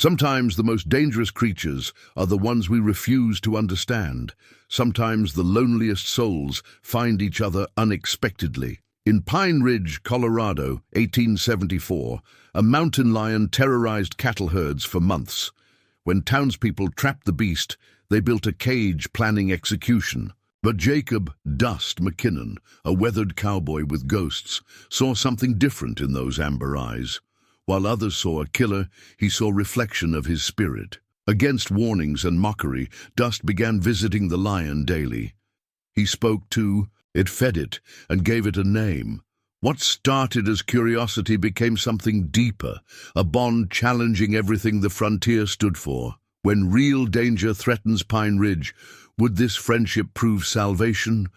Sometimes the most dangerous creatures are the ones we refuse to understand. Sometimes the loneliest souls find each other unexpectedly. In Pine Ridge, Colorado, 1874, a mountain lion terrorized cattle herds for months. When townspeople trapped the beast, they built a cage planning execution. But Jacob "Dust" McKinnon, a weathered cowboy with ghosts, saw something different in those amber eyes. While others saw a killer, he saw reflection of his spirit. Against warnings and mockery, Dust began visiting the lion daily. He spoke to it, fed it, and gave it a name. What started as curiosity became something deeper, a bond challenging everything the frontier stood for. When real danger threatens Pine Ridge, would this friendship prove salvation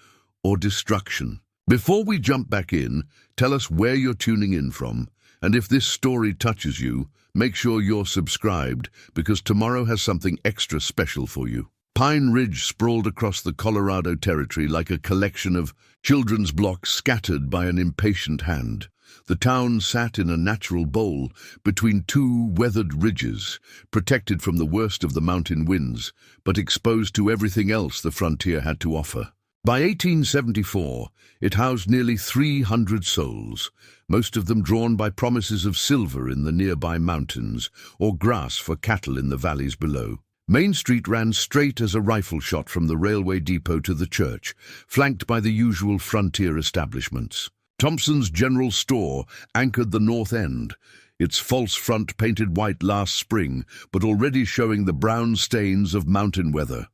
or destruction? Before we jump back in, tell us where you're tuning in from, and if this story touches you, make sure you're subscribed, because tomorrow has something extra special for you. Pine Ridge sprawled across the Colorado Territory like a collection of children's blocks scattered by an impatient hand. The town sat in a natural bowl between two weathered ridges, protected from the worst of the mountain winds, but exposed to everything else the frontier had to offer. By 1874, it housed nearly 300 souls, most of them drawn by promises of silver in the nearby mountains or grass for cattle in the valleys below. Main Street ran straight as a rifle shot from the railway depot to the church, flanked by the usual frontier establishments. Thompson's General Store anchored the north end, its false front painted white last spring, but already showing the brown stains of mountain weather.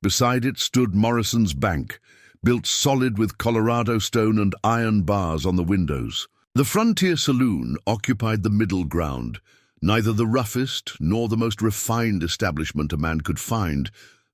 Beside it stood Morrison's Bank, built solid with Colorado stone and iron bars on the windows. The Frontier Saloon occupied the middle ground, neither the roughest nor the most refined establishment a man could find,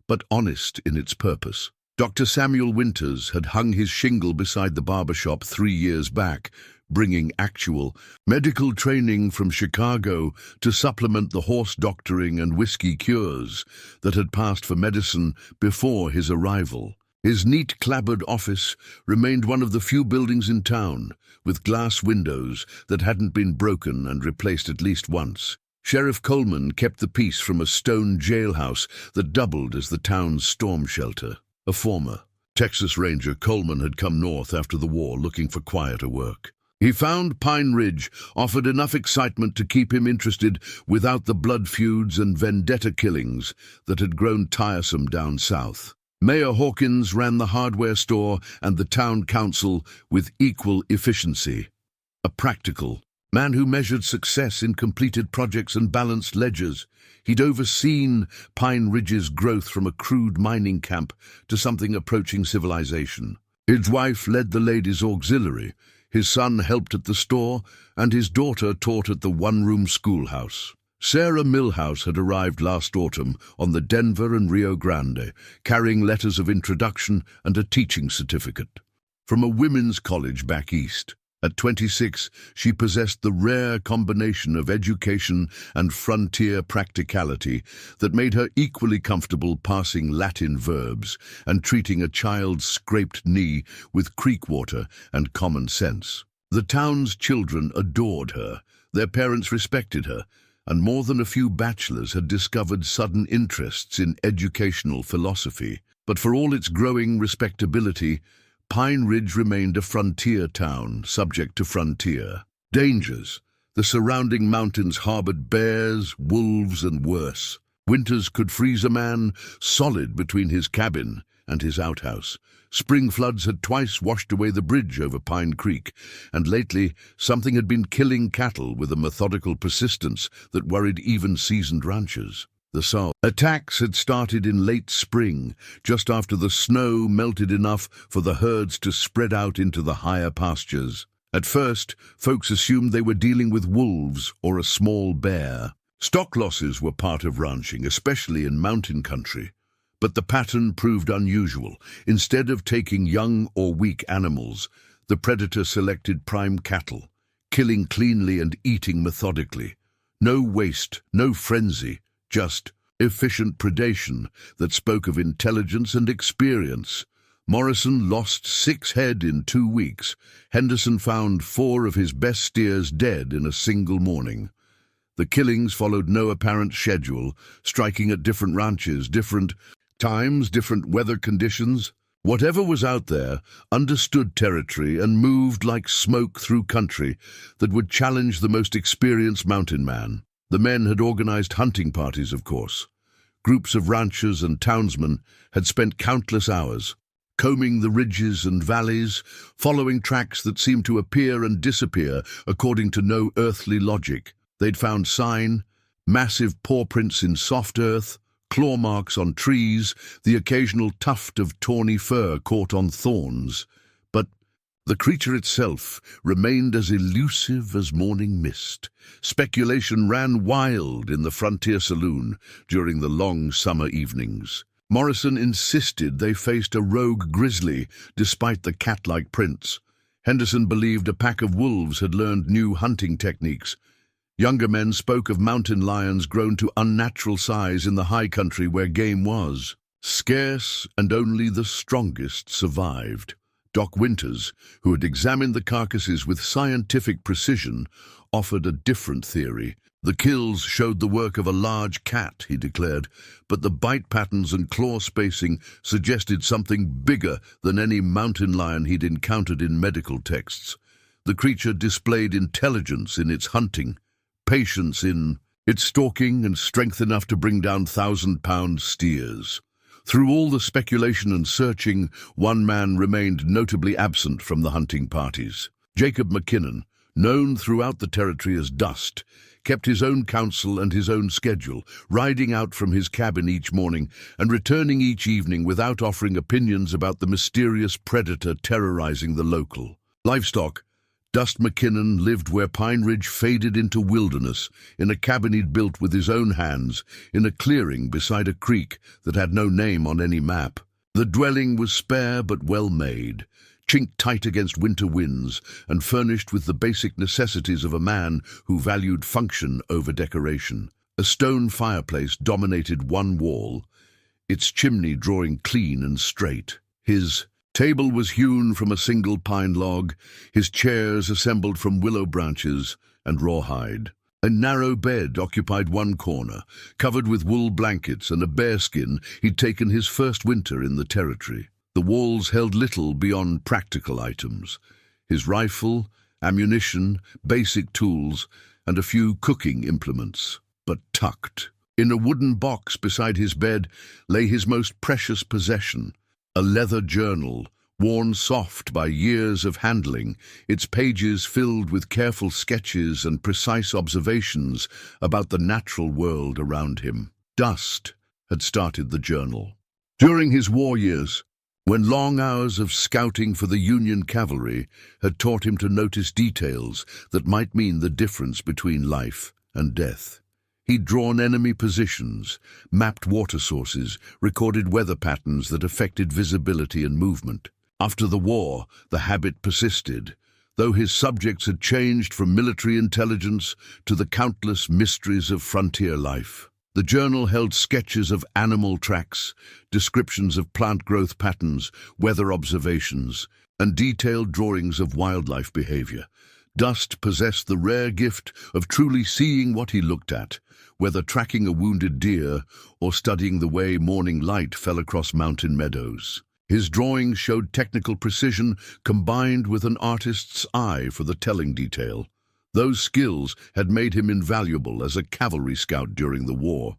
but honest in its purpose. Dr. Samuel Winters had hung his shingle beside the barber shop 3 years back, bringing actual medical training from Chicago to supplement the horse doctoring and whiskey cures that had passed for medicine before his arrival. His neat clapboard office remained one of the few buildings in town, with glass windows that hadn't been broken and replaced at least once. Sheriff Coleman kept the peace from a stone jailhouse that doubled as the town's storm shelter. A former Texas Ranger, Coleman had come north after the war looking for quieter work. He found Pine Ridge offered enough excitement to keep him interested without the blood feuds and vendetta killings that had grown tiresome down south. Mayor Hawkins ran the hardware store and the town council with equal efficiency. A practical man who measured success in completed projects and balanced ledgers, he'd overseen Pine Ridge's growth from a crude mining camp to something approaching civilization. His wife led the ladies' auxiliary, his son helped at the store, and his daughter taught at the one-room schoolhouse. Sarah Milhouse had arrived last autumn on the Denver and Rio Grande, carrying letters of introduction and a teaching certificate from a women's college back east. At 26, she possessed the rare combination of education and frontier practicality that made her equally comfortable parsing Latin verbs and treating a child's scraped knee with creek water and common sense. The town's children adored her, their parents respected her, and more than a few bachelors had discovered sudden interests in educational philosophy. But for all its growing respectability, Pine Ridge remained a frontier town, subject to frontier dangers. The surrounding mountains harbored bears, wolves, and worse. Winters could freeze a man solid between his cabin and his outhouse. Spring floods had twice washed away the bridge over Pine Creek, and lately something had been killing cattle with a methodical persistence that worried even seasoned ranchers. The South attacks had started in late spring, just after the snow melted enough for the herds to spread out into the higher pastures. At first, folks assumed they were dealing with wolves or a small bear. Stock losses were part of ranching, especially in mountain country. But the pattern proved unusual. Instead of taking young or weak animals, the predator selected prime cattle, killing cleanly and eating methodically. No waste, no frenzy, just efficient predation that spoke of intelligence and experience. Morrison lost 6 head in 2 weeks. Henderson found 4 of his best steers dead in a single morning. The killings followed no apparent schedule, striking at different ranches, different times, different weather conditions. Whatever was out there understood territory and moved like smoke through country that would challenge the most experienced mountain man. The men had organized hunting parties, of course. Groups of ranchers and townsmen had spent countless hours, combing the ridges and valleys, following tracks that seemed to appear and disappear according to no earthly logic. They'd found sign, massive paw prints in soft earth, claw marks on trees, the occasional tuft of tawny fur caught on thorns. But the creature itself remained as elusive as morning mist. Speculation ran wild in the frontier saloon during the long summer evenings. Morrison insisted they faced a rogue grizzly despite the cat-like prints. Henderson believed a pack of wolves had learned new hunting techniques. Younger men spoke of mountain lions grown to unnatural size in the high country where game was scarce, and only the strongest survived. Doc Winters, who had examined the carcasses with scientific precision, offered a different theory. The kills showed the work of a large cat, he declared, but the bite patterns and claw spacing suggested something bigger than any mountain lion he'd encountered in medical texts. The creature displayed intelligence in its hunting, patience in its stalking, and strength enough to bring down 1,000-pound steers. Through all the speculation and searching, one man remained notably absent from the hunting parties. Jacob McKinnon, known throughout the territory as Dust, kept his own counsel and his own schedule, riding out from his cabin each morning and returning each evening without offering opinions about the mysterious predator terrorizing the local livestock. Dust McKinnon lived where Pine Ridge faded into wilderness, in a cabin he'd built with his own hands, in a clearing beside a creek that had no name on any map. The dwelling was spare but well made, chinked tight against winter winds, and furnished with the basic necessities of a man who valued function over decoration. A stone fireplace dominated one wall, its chimney drawing clean and straight. His table was hewn from a single pine log, his chairs assembled from willow branches and rawhide. A narrow bed occupied one corner, covered with wool blankets and a bearskin he'd taken his first winter in the territory. The walls held little beyond practical items: his rifle, ammunition, basic tools, and a few cooking implements. But tucked in a wooden box beside his bed lay his most precious possession, a leather journal, worn soft by years of handling, its pages filled with careful sketches and precise observations about the natural world around him. Dust had started the journal. During his war years, when long hours of scouting for the Union cavalry had taught him to notice details that might mean the difference between life and death. He'd drawn enemy positions, mapped water sources, recorded weather patterns that affected visibility and movement. After the war, the habit persisted, though his subjects had changed from military intelligence to the countless mysteries of frontier life. The journal held sketches of animal tracks, descriptions of plant growth patterns, weather observations, and detailed drawings of wildlife behavior. Dust possessed the rare gift of truly seeing what he looked at, whether tracking a wounded deer or studying the way morning light fell across mountain meadows. His drawings showed technical precision combined with an artist's eye for the telling detail. Those skills had made him invaluable as a cavalry scout during the war.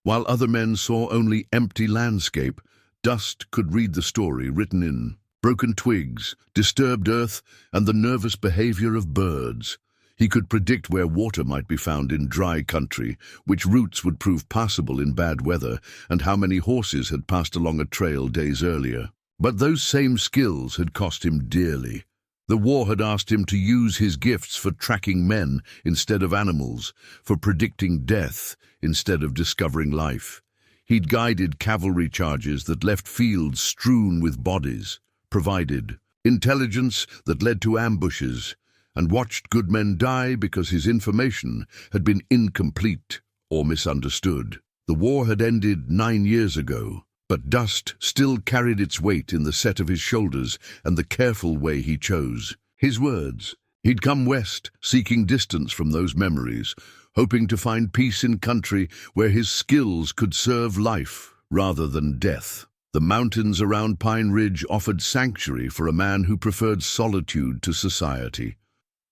While other men saw only empty landscape, Dust could read the story written in broken twigs, disturbed earth, and the nervous behavior of birds. He could predict where water might be found in dry country, which routes would prove passable in bad weather, and how many horses had passed along a trail days earlier. But those same skills had cost him dearly. The war had asked him to use his gifts for tracking men instead of animals, for predicting death instead of discovering life. He'd guided cavalry charges that left fields strewn with bodies, provided intelligence that led to ambushes, and watched good men die because his information had been incomplete or misunderstood. The war had ended 9 years ago, but Dust still carried its weight in the set of his shoulders and the careful way he chose his words. He'd come west, seeking distance from those memories, hoping to find peace in country where his skills could serve life rather than death. The mountains around Pine Ridge offered sanctuary for a man who preferred solitude to society,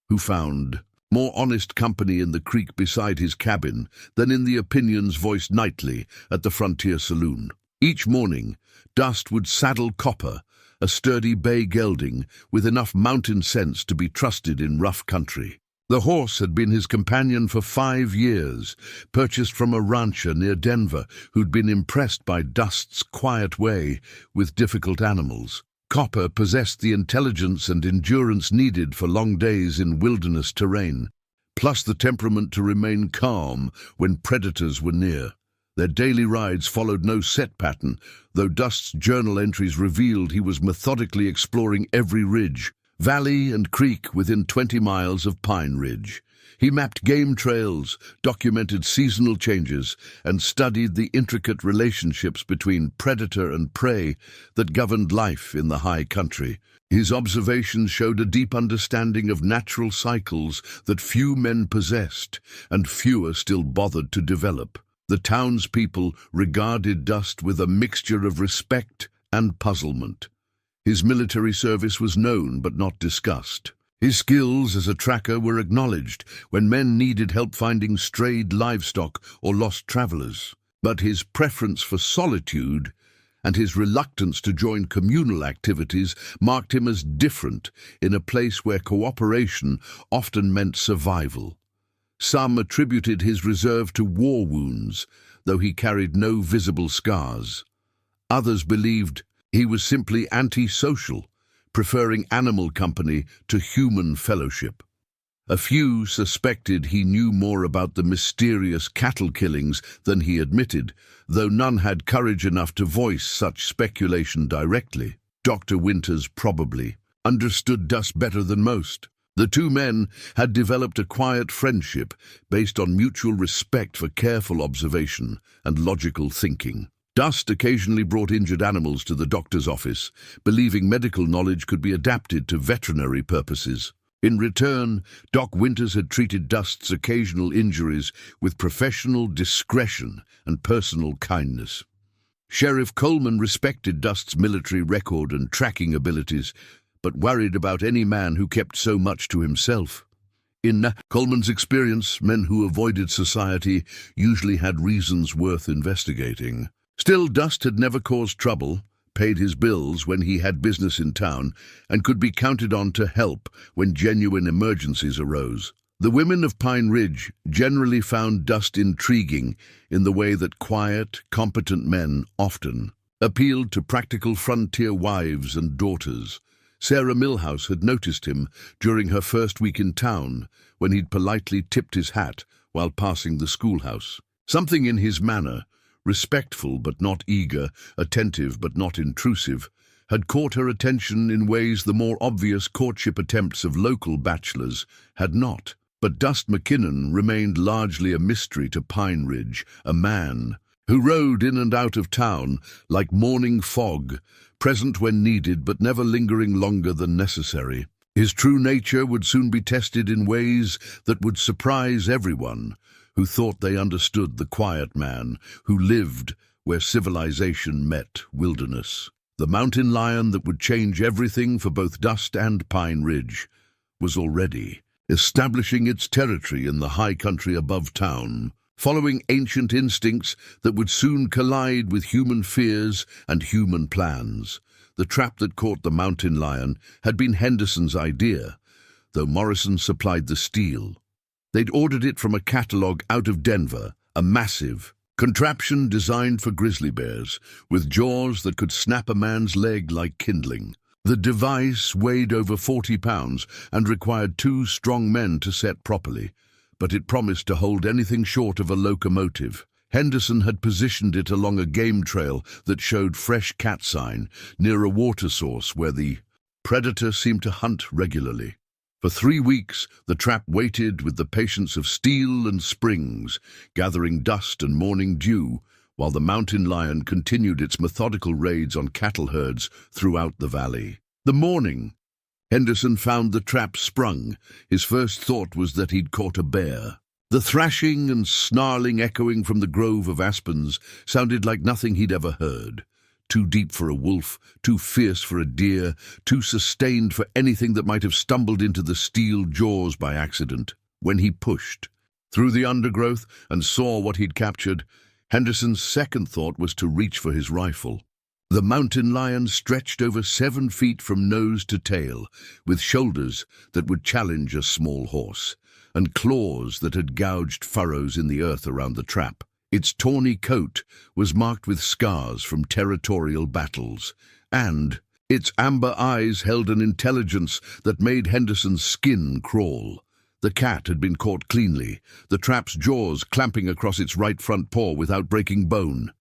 who found more honest company in the creek beside his cabin than in the opinions voiced nightly at the Frontier Saloon. Each morning, Dust would saddle Copper, a sturdy bay gelding with enough mountain sense to be trusted in rough country. The horse had been his companion for 5 years, purchased from a rancher near Denver who'd been impressed by Dust's quiet way with difficult animals. Copper possessed the intelligence and endurance needed for long days in wilderness terrain, plus the temperament to remain calm when predators were near. Their daily rides followed no set pattern, though Dust's journal entries revealed he was methodically exploring every ridge, valley and creek within 20 miles of Pine Ridge. He mapped game trails, documented seasonal changes, and studied the intricate relationships between predator and prey that governed life in the high country. His observations showed a deep understanding of natural cycles that few men possessed, and fewer still bothered to develop. The townspeople regarded Dust with a mixture of respect and puzzlement. His military service was known but not discussed. His skills as a tracker were acknowledged when men needed help finding strayed livestock or lost travelers. But his preference for solitude and his reluctance to join communal activities marked him as different in a place where cooperation often meant survival. Some attributed his reserve to war wounds, though he carried no visible scars. Others believed he was simply antisocial, preferring animal company to human fellowship. A few suspected he knew more about the mysterious cattle killings than he admitted, though none had courage enough to voice such speculation directly. Dr. Winters probably understood Dust better than most. The two men had developed a quiet friendship based on mutual respect for careful observation and logical thinking. Dust occasionally brought injured animals to the doctor's office, believing medical knowledge could be adapted to veterinary purposes. In return, Doc Winters had treated Dust's occasional injuries with professional discretion and personal kindness. Sheriff Coleman respected Dust's military record and tracking abilities, but worried about any man who kept so much to himself. In Coleman's experience, men who avoided society usually had reasons worth investigating. Still, Dust had never caused trouble, paid his bills when he had business in town, and could be counted on to help when genuine emergencies arose. The women of Pine Ridge generally found Dust intriguing in the way that quiet, competent men often appealed to practical frontier wives and daughters. Sarah Milhouse had noticed him during her first week in town, when he'd politely tipped his hat while passing the schoolhouse. Something in his manner, respectful but not eager, attentive but not intrusive, had caught her attention in ways the more obvious courtship attempts of local bachelors had not. But Dust McKinnon remained largely a mystery to Pine Ridge, a man who rode in and out of town like morning fog, present when needed but never lingering longer than necessary. His true nature would soon be tested in ways that would surprise everyone who thought they understood the quiet man who lived where civilization met wilderness. The mountain lion that would change everything for both Dust and Pine Ridge was already establishing its territory in the high country above town, following ancient instincts that would soon collide with human fears and human plans. The trap that caught the mountain lion had been Henderson's idea, though Morrison supplied the steel. They'd ordered it from a catalogue out of Denver, a massive contraption designed for grizzly bears, with jaws that could snap a man's leg like kindling. The device weighed over 40 pounds and required 2 strong men to set properly, but it promised to hold anything short of a locomotive. Henderson had positioned it along a game trail that showed fresh cat sign near a water source where the predator seemed to hunt regularly. For 3 weeks, the trap waited with the patience of steel and springs, gathering dust and morning dew, while the mountain lion continued its methodical raids on cattle herds throughout the valley. The morning Henderson found the trap sprung, his first thought was that he'd caught a bear. The thrashing and snarling echoing from the grove of aspens sounded like nothing he'd ever heard. Too deep for a wolf, too fierce for a deer, too sustained for anything that might have stumbled into the steel jaws by accident. When he pushed through the undergrowth and saw what he'd captured, Henderson's second thought was to reach for his rifle. The mountain lion stretched over 7 feet from nose to tail, with shoulders that would challenge a small horse, and claws that had gouged furrows in the earth around the trap. Its tawny coat was marked with scars from territorial battles, and its amber eyes held an intelligence that made Henderson's skin crawl. The cat had been caught cleanly, the trap's jaws clamping across its right front paw without breaking bone.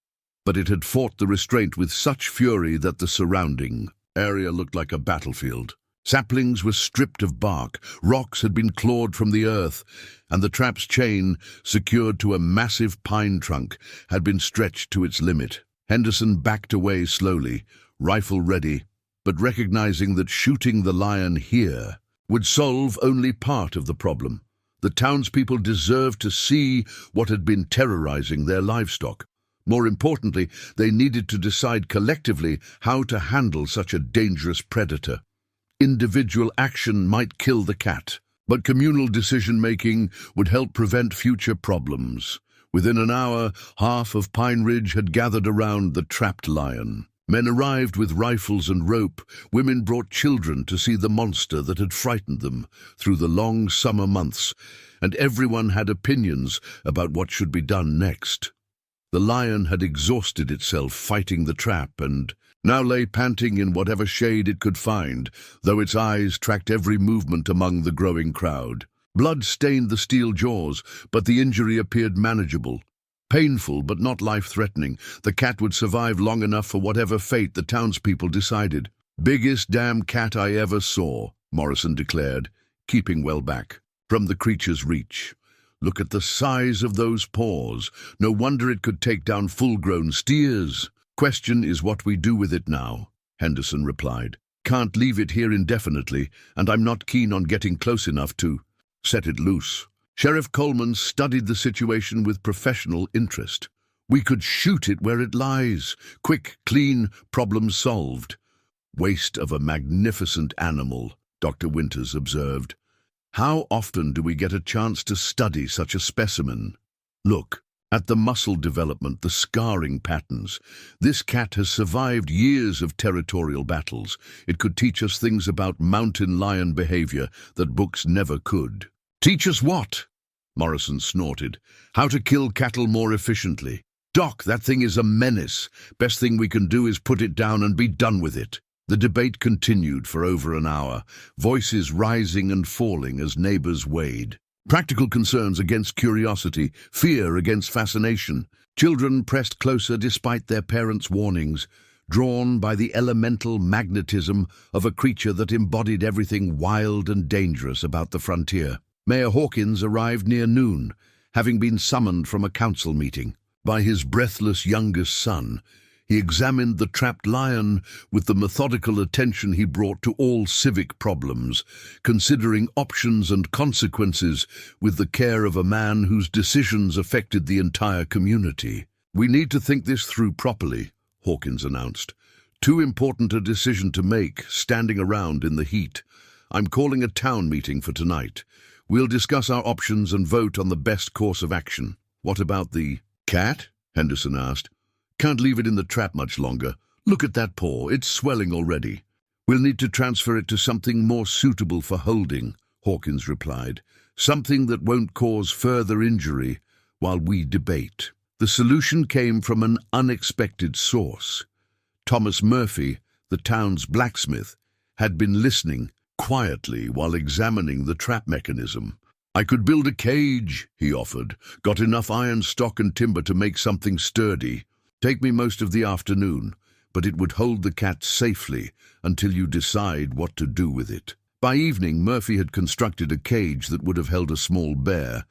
But it had fought the restraint with such fury that the surrounding area looked like a battlefield. Saplings were stripped of bark, rocks had been clawed from the earth, and the trap's chain, secured to a massive pine trunk, had been stretched to its limit. Henderson backed away slowly, rifle ready, but recognizing that shooting the lion here would solve only part of the problem. The townspeople deserved to see what had been terrorizing their livestock. More importantly, they needed to decide collectively how to handle such a dangerous predator. Individual action might kill the cat, but communal decision-making would help prevent future problems. Within an hour, half of Pine Ridge had gathered around the trapped lion. Men arrived with rifles and rope, women brought children to see the monster that had frightened them through the long summer months, and everyone had opinions about what should be done next. The lion had exhausted itself fighting the trap and now lay panting in whatever shade it could find, though its eyes tracked every movement among the growing crowd. Blood stained the steel jaws, but the injury appeared manageable. Painful but not life-threatening, the cat would survive long enough for whatever fate the townspeople decided. "Biggest damn cat I ever saw," Morrison declared, keeping well back from the creature's reach. "Look at the size of those paws. No wonder it could take down full-grown steers." "Question is what we do with it now," Henderson replied. "Can't leave it here indefinitely, and I'm not keen on getting close enough to set it loose." Sheriff Coleman studied the situation with professional interest. "We could shoot it where it lies. Quick, clean, problem solved." "Waste of a magnificent animal," Dr. Winters observed. "How often do we get a chance to study such a specimen? Look at the muscle development, the scarring patterns. This cat has survived years of territorial battles. It could teach us things about mountain lion behavior that books never could." "Teach us what?" Morrison snorted. "How to kill cattle more efficiently." "Doc, that thing is a menace. Best thing we can do is put it down and be done with it." The debate continued for over an hour, voices rising and falling as neighbors weighed. Practical concerns against curiosity, fear against fascination. Children pressed closer despite their parents' warnings, drawn by the elemental magnetism of a creature that embodied everything wild and dangerous about the frontier. Mayor Hawkins arrived near noon, having been summoned from a council meeting. By his breathless youngest son, he examined the trapped lion with the methodical attention he brought to all civic problems, considering options and consequences with the care of a man whose decisions affected the entire community. "We need to think this through properly," Hawkins announced. "Too important a decision to make, standing around in the heat. I'm calling a town meeting for tonight. We'll discuss our options and vote on the best course of action." "What about the cat?" Henderson asked. "Can't leave it in the trap much longer. Look at that paw, it's swelling already." "We'll need to transfer it to something more suitable for holding," Hawkins replied. "Something that won't cause further injury while we debate." The solution came from an unexpected source. Thomas Murphy, the town's blacksmith, had been listening quietly while examining the trap mechanism. "I could build a cage," he offered. "Got enough iron stock and timber to make something sturdy. Take me most of the afternoon, but it would hold the cat safely until you decide what to do with it." By evening, Murphy had constructed a cage that would have held a small bear,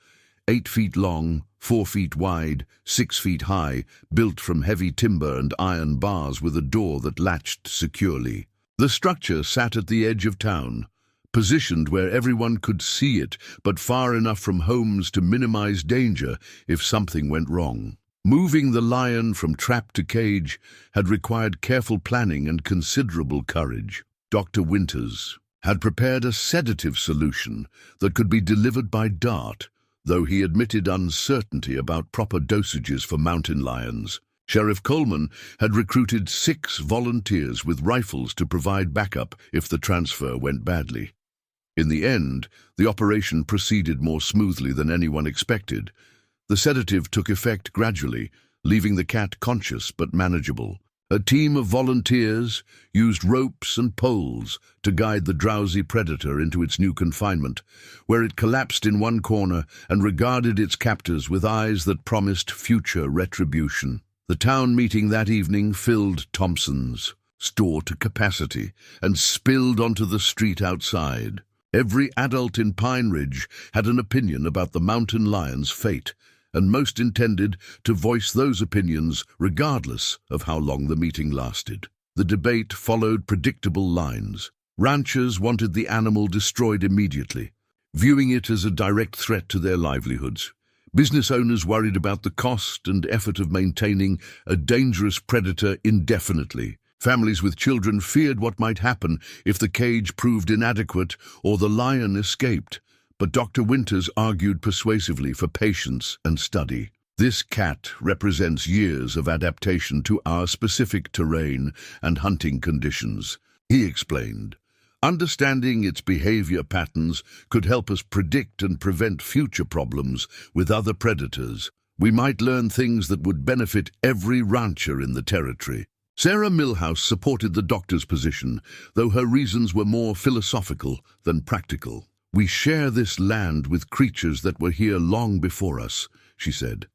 8 feet long, 4 feet wide, 6 feet high, built from heavy timber and iron bars with a door that latched securely. The structure sat at the edge of town, positioned where everyone could see it, but far enough from homes to minimize danger if something went wrong. Moving the lion from trap to cage had required careful planning and considerable courage. Dr. Winters had prepared a sedative solution that could be delivered by dart, though he admitted uncertainty about proper dosages for mountain lions. Sheriff Coleman had recruited 6 volunteers with rifles to provide backup if the transfer went badly. In the end, the operation proceeded more smoothly than anyone expected. The sedative took effect gradually, leaving the cat conscious but manageable. A team of volunteers used ropes and poles to guide the drowsy predator into its new confinement, where it collapsed in one corner and regarded its captors with eyes that promised future retribution. The town meeting that evening filled Thompson's store to capacity and spilled onto the street outside. Every adult in Pine Ridge had an opinion about the mountain lion's fate, and most intended to voice those opinions regardless of how long the meeting lasted. The debate followed predictable lines. Ranchers wanted the animal destroyed immediately, viewing it as a direct threat to their livelihoods. Business owners worried about the cost and effort of maintaining a dangerous predator indefinitely. Families with children feared what might happen if the cage proved inadequate or the lion escaped. But Dr. Winters argued persuasively for patience and study. This cat represents years of adaptation to our specific terrain and hunting conditions, he explained. Understanding its behavior patterns could help us predict and prevent future problems with other predators. We might learn things that would benefit every rancher in the territory. Sarah Milhouse supported the doctor's position, though her reasons were more philosophical than practical. "We share this land with creatures that were here long before us," she said.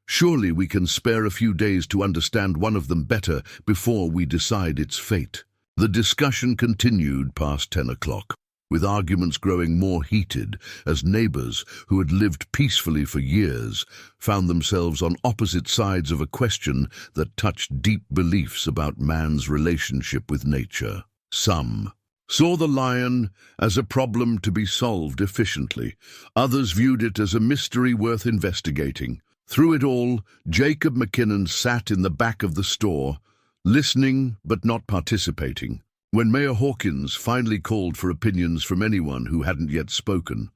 "Surely we can spare a few days to understand one of them better before we decide its fate." The discussion continued past 10 o'clock, with arguments growing more heated as neighbors who had lived peacefully for years found themselves on opposite sides of a question that touched deep beliefs about man's relationship with nature. Some saw the lion as a problem to be solved efficiently. Others viewed it as a mystery worth investigating. Through it all, Jacob McKinnon sat in the back of the store, listening but not participating. When Mayor Hawkins finally called for opinions from anyone who hadn't yet spoken,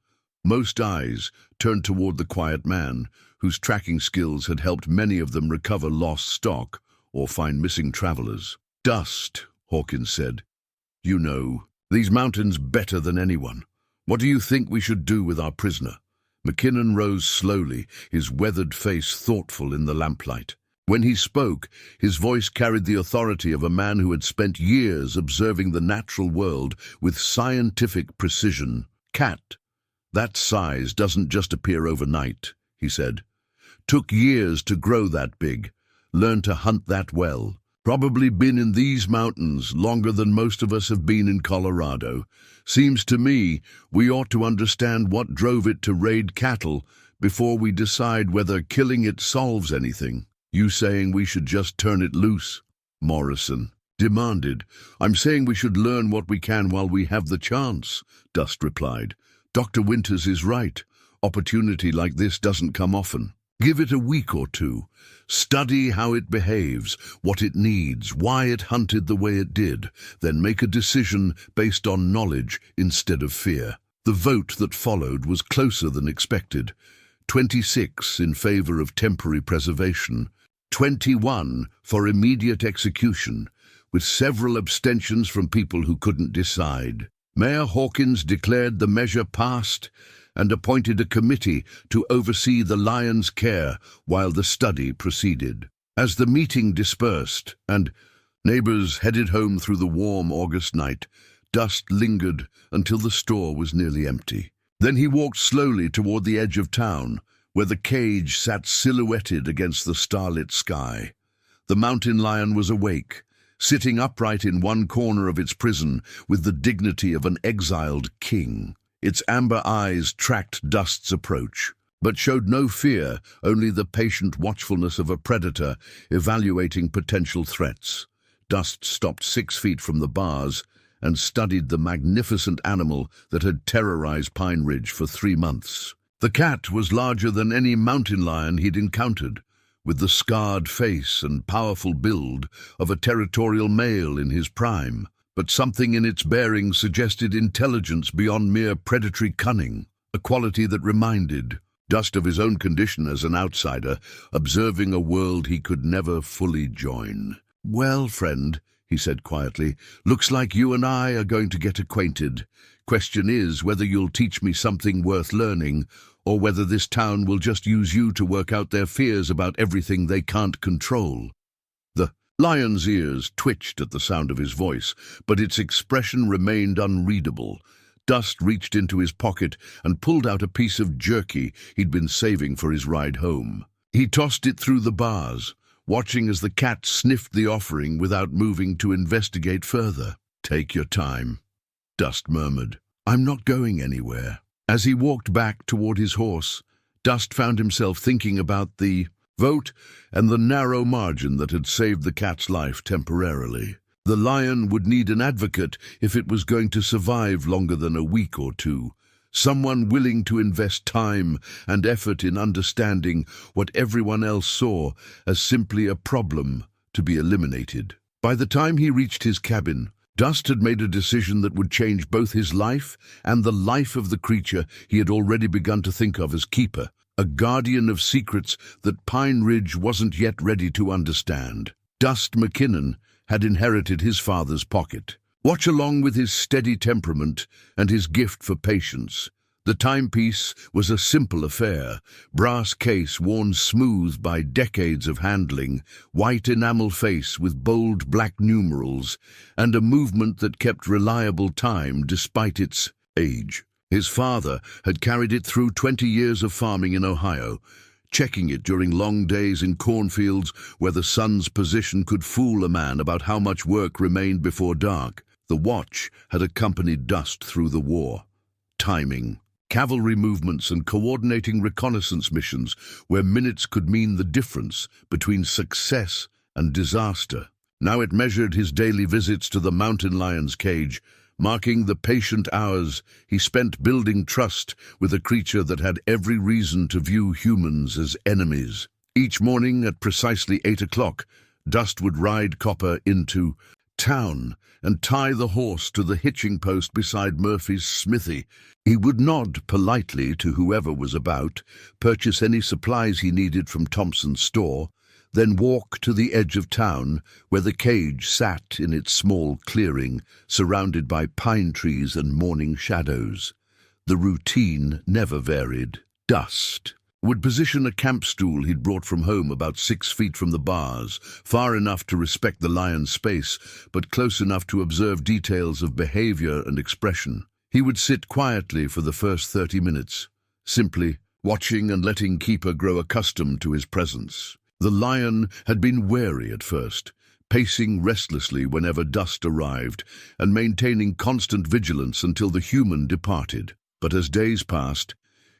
most eyes turned toward the quiet man, whose tracking skills had helped many of them recover lost stock or find missing travelers. "Dust," Hawkins said. "You know these mountains better than anyone. What do you think we should do with our prisoner?" McKinnon rose slowly, his weathered face thoughtful in the lamplight. When he spoke, his voice carried the authority of a man who had spent years observing the natural world with scientific precision. "Cat, that size doesn't just appear overnight," he said. "Took years to grow that big, learn to hunt that well. Probably been in these mountains longer than most of us have been in Colorado. Seems to me we ought to understand what drove it to raid cattle before we decide whether killing it solves anything." "You saying we should just turn it loose?" Morrison demanded. "I'm saying we should learn what we can while we have the chance," Dust replied. "Dr. Winters is right. Opportunity like this doesn't come often. Give it a week or two. Study how it behaves, what it needs, why it hunted the way it did, then make a decision based on knowledge instead of fear." The vote that followed was closer than expected. 26 in favor of temporary preservation, 21 for immediate execution, with several abstentions from people who couldn't decide. Mayor Hawkins declared the measure passed and appointed a committee to oversee the lion's care while the study proceeded. As the meeting dispersed and neighbors headed home through the warm August night, Dust lingered until the store was nearly empty. Then he walked slowly toward the edge of town, where the cage sat silhouetted against the starlit sky. The mountain lion was awake, sitting upright in one corner of its prison with the dignity of an exiled king. Its amber eyes tracked Dust's approach, but showed no fear, only the patient watchfulness of a predator evaluating potential threats. Dust stopped 6 feet from the bars and studied the magnificent animal that had terrorized Pine Ridge for 3 months. The cat was larger than any mountain lion he'd encountered, with the scarred face and powerful build of a territorial male in his prime, but something in its bearing suggested intelligence beyond mere predatory cunning, a quality that reminded Dust of his own condition as an outsider, observing a world he could never fully join. "Well, friend," he said quietly, "looks like you and I are going to get acquainted. Question is whether you'll teach me something worth learning, or whether this town will just use you to work out their fears about everything they can't control." The lion's ears twitched at the sound of his voice, but its expression remained unreadable. Dust reached into his pocket and pulled out a piece of jerky he'd been saving for his ride home. He tossed it through the bars, watching as the cat sniffed the offering without moving to investigate further. "Take your time," Dust murmured. "I'm not going anywhere." As he walked back toward his horse, Dust found himself thinking about the vote and the narrow margin that had saved the cat's life temporarily. The lion would need an advocate if it was going to survive longer than a week or two, someone willing to invest time and effort in understanding what everyone else saw as simply a problem to be eliminated. By the time he reached his cabin, Dust had made a decision that would change both his life and the life of the creature he had already begun to think of as keeper, a guardian of secrets that Pine Ridge wasn't yet ready to understand. Dust McKinnon had inherited his father's pocket. Watch along with his steady temperament and his gift for patience. The timepiece was a simple affair, brass case worn smooth by decades of handling, white enamel face with bold black numerals, and a movement that kept reliable time despite its age. His father had carried it through 20 years of farming in Ohio, checking it during long days in cornfields where the sun's position could fool a man about how much work remained before dark. The watch had accompanied Dust through the war, timing cavalry movements and coordinating reconnaissance missions where minutes could mean the difference between success and disaster. Now it measured his daily visits to the mountain lion's cage, marking the patient hours he spent building trust with a creature that had every reason to view humans as enemies. Each morning at precisely 8 o'clock, Dust would ride Copper into town and tie the horse to the hitching post beside Murphy's smithy. He would nod politely to whoever was about, purchase any supplies he needed from Thompson's store, then walk to the edge of town where the cage sat in its small clearing, surrounded by pine trees and morning shadows. The routine never varied. Dust would position a camp stool he'd brought from home about 6 feet from the bars, far enough to respect the lion's space, but close enough to observe details of behavior and expression. He would sit quietly for the first 30 minutes, simply watching and letting Keeper grow accustomed to his presence. The lion had been wary at first, pacing restlessly whenever Dust arrived and maintaining constant vigilance until the human departed. But as days passed,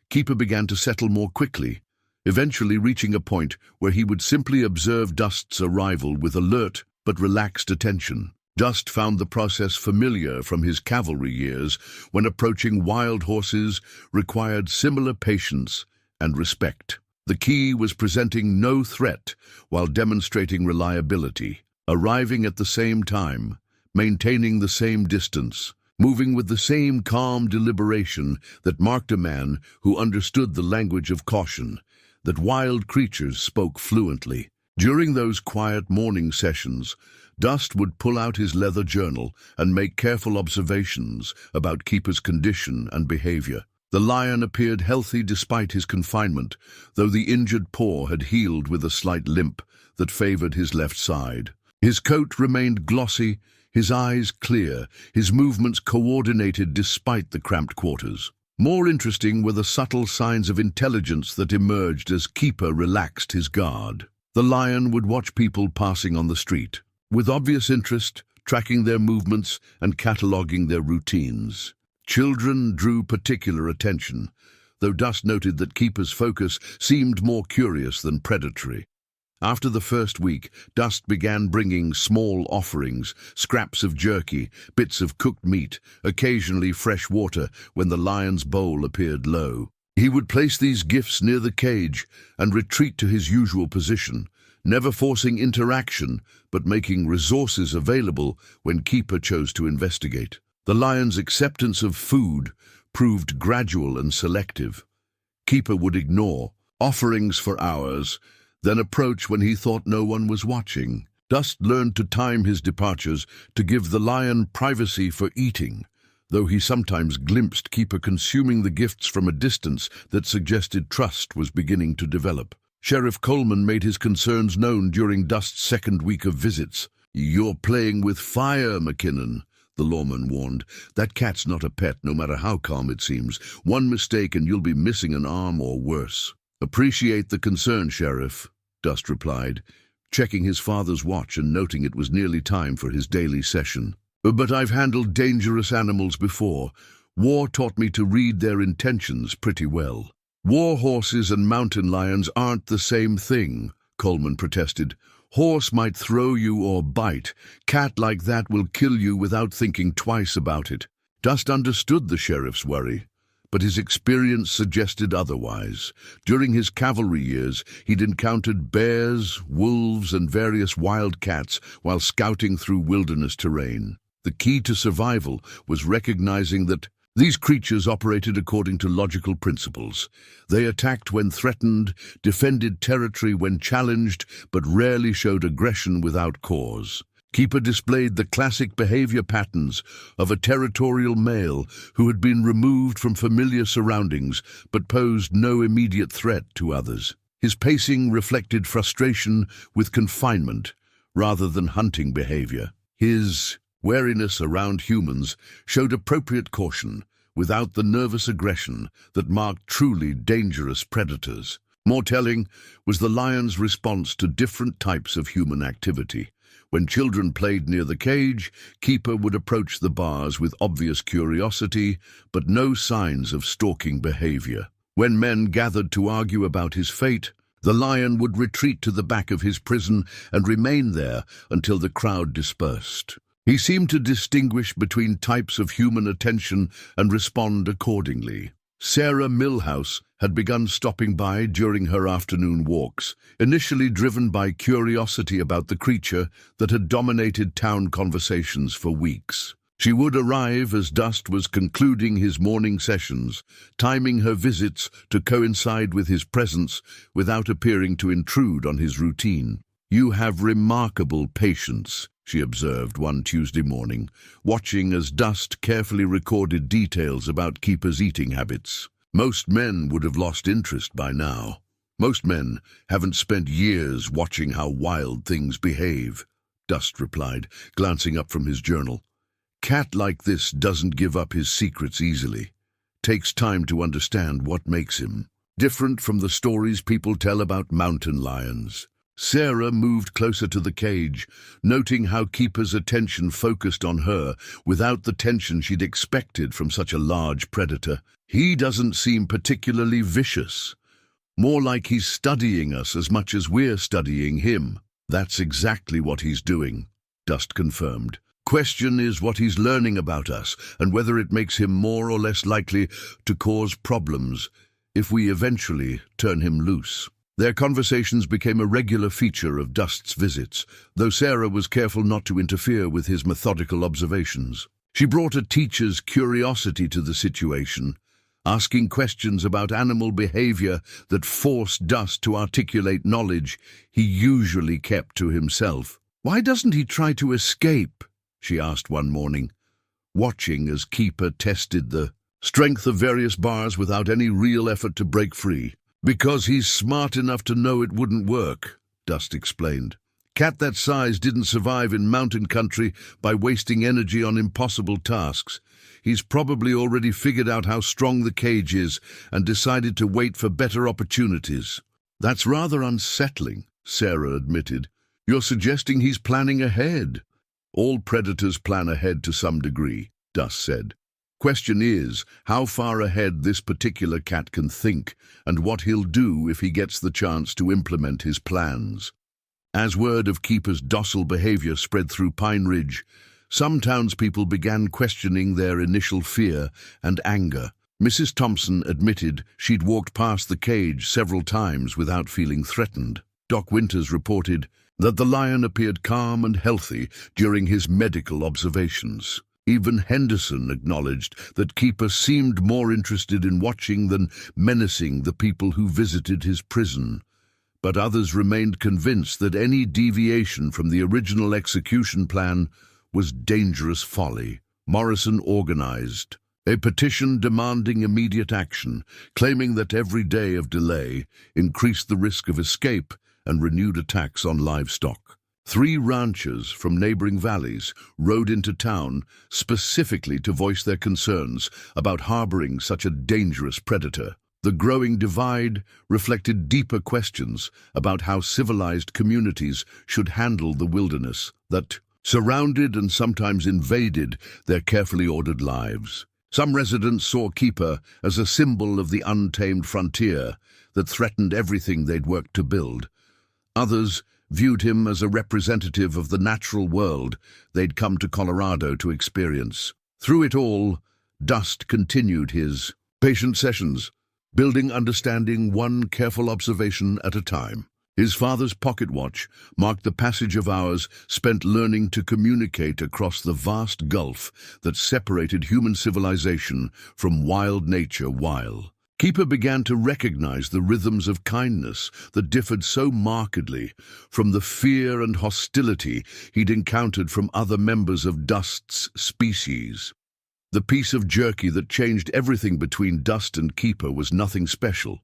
Keeper began to settle more quickly, eventually reaching a point where he would simply observe Dust's arrival with alert but relaxed attention. Dust found the process familiar from his cavalry years when approaching wild horses required similar patience and respect. The key was presenting no threat while demonstrating reliability, arriving at the same time, maintaining the same distance, moving with the same calm deliberation that marked a man who understood the language of caution, that wild creatures spoke fluently. During those quiet morning sessions, Dust would pull out his leather journal and make careful observations about Keeper's condition and behavior. The lion appeared healthy despite his confinement, though the injured paw had healed with a slight limp that favored his left side. His coat remained glossy, his eyes clear, his movements coordinated despite the cramped quarters. More interesting were the subtle signs of intelligence that emerged as Keeper relaxed his guard. The lion would watch people passing on the street, with obvious interest, tracking their movements and cataloging their routines. Children drew particular attention, though Dust noted that Keeper's focus seemed more curious than predatory. After the first week, Dust began bringing small offerings, scraps of jerky, bits of cooked meat, occasionally fresh water when the lion's bowl appeared low. He would place these gifts near the cage and retreat to his usual position, never forcing interaction but making resources available when Keeper chose to investigate. The lion's acceptance of food proved gradual and selective. Keeper would ignore offerings for hours, then approach when he thought no one was watching. Dust learned to time his departures to give the lion privacy for eating, though he sometimes glimpsed Keeper consuming the gifts from a distance that suggested trust was beginning to develop. Sheriff Coleman made his concerns known during Dust's second week of visits. "You're playing with fire, McKinnon," the lawman warned. "That cat's not a pet, no matter how calm it seems. One mistake and you'll be missing an arm or worse." "Appreciate the concern, Sheriff," Dust replied, checking his father's watch and noting it was nearly time for his daily session. "But I've handled dangerous animals before. War taught me to read their intentions pretty well." "War horses and mountain lions aren't the same thing," Coleman protested. "Horse might throw you or bite. Cat like that will kill you without thinking twice about it." Dust understood the sheriff's worry, but his experience suggested otherwise. During his cavalry years, he'd encountered bears, wolves, and various wild cats while scouting through wilderness terrain. The key to survival was recognizing that these creatures operated according to logical principles. They attacked when threatened, defended territory when challenged, but rarely showed aggression without cause. Keeper displayed the classic behavior patterns of a territorial male who had been removed from familiar surroundings but posed no immediate threat to others. His pacing reflected frustration with confinement rather than hunting behavior. His wariness around humans showed appropriate caution without the nervous aggression that marked truly dangerous predators. More telling was the lion's response to different types of human activity. When children played near the cage, Keeper would approach the bars with obvious curiosity, but no signs of stalking behavior. When men gathered to argue about his fate, the lion would retreat to the back of his prison and remain there until the crowd dispersed. He seemed to distinguish between types of human attention and respond accordingly. Sarah Milhouse had begun stopping by during her afternoon walks, initially driven by curiosity about the creature that had dominated town conversations for weeks. She would arrive as Dust was concluding his morning sessions, timing her visits to coincide with his presence without appearing to intrude on his routine. "You have remarkable patience," she observed one Tuesday morning, watching as Dust carefully recorded details about Keeper's eating habits. "Most men would have lost interest by now. Most men haven't spent years watching how wild things behave," Dust replied, glancing up from his journal. "Cat like this doesn't give up his secrets easily. Takes time to understand what makes him different from the stories people tell about mountain lions." Sarah moved closer to the cage, noting how Keeper's attention focused on her without the tension she'd expected from such a large predator. "He doesn't seem particularly vicious. More like he's studying us as much as we're studying him." "That's exactly what he's doing," Dust confirmed. "Question is what he's learning about us and whether it makes him more or less likely to cause problems if we eventually turn him loose." Their conversations became a regular feature of Dust's visits, though Sarah was careful not to interfere with his methodical observations. She brought a teacher's curiosity to the situation, asking questions about animal behavior that forced Dust to articulate knowledge he usually kept to himself. "Why doesn't he try to escape?" she asked one morning, watching as Keeper tested the strength of various bars without any real effort to break free. "Because he's smart enough to know it wouldn't work," Dust explained. "Cat that size didn't survive in mountain country by wasting energy on impossible tasks. He's probably already figured out how strong the cage is and decided to wait for better opportunities." "That's rather unsettling," Sarah admitted. "You're suggesting he's planning ahead." "All predators plan ahead to some degree," Dust said. "Question is how far ahead this particular cat can think and what he'll do if he gets the chance to implement his plans." As word of Keeper's docile behavior spread through Pine Ridge, some townspeople began questioning their initial fear and anger. Mrs. Thompson admitted she'd walked past the cage several times without feeling threatened. Doc Winters reported that the lion appeared calm and healthy during his medical observations. Even Henderson acknowledged that Keeper seemed more interested in watching than menacing the people who visited his prison. But others remained convinced that any deviation from the original execution plan was dangerous folly. Morrison organized a petition demanding immediate action, claiming that every day of delay increased the risk of escape and renewed attacks on livestock. 3 ranchers from neighboring valleys rode into town specifically to voice their concerns about harboring such a dangerous predator. The growing divide reflected deeper questions about how civilized communities should handle the wilderness that surrounded and sometimes invaded their carefully ordered lives. Some residents saw Keeper as a symbol of the untamed frontier that threatened everything they'd worked to build. Others viewed him as a representative of the natural world they'd come to Colorado to experience. Through it all, Dust continued his patient sessions, building understanding one careful observation at a time. His father's pocket watch marked the passage of hours spent learning to communicate across the vast gulf that separated human civilization from wild nature. While Keeper began to recognize the rhythms of kindness that differed so markedly from the fear and hostility he'd encountered from other members of Dust's species. The piece of jerky that changed everything between Dust and Keeper was nothing special,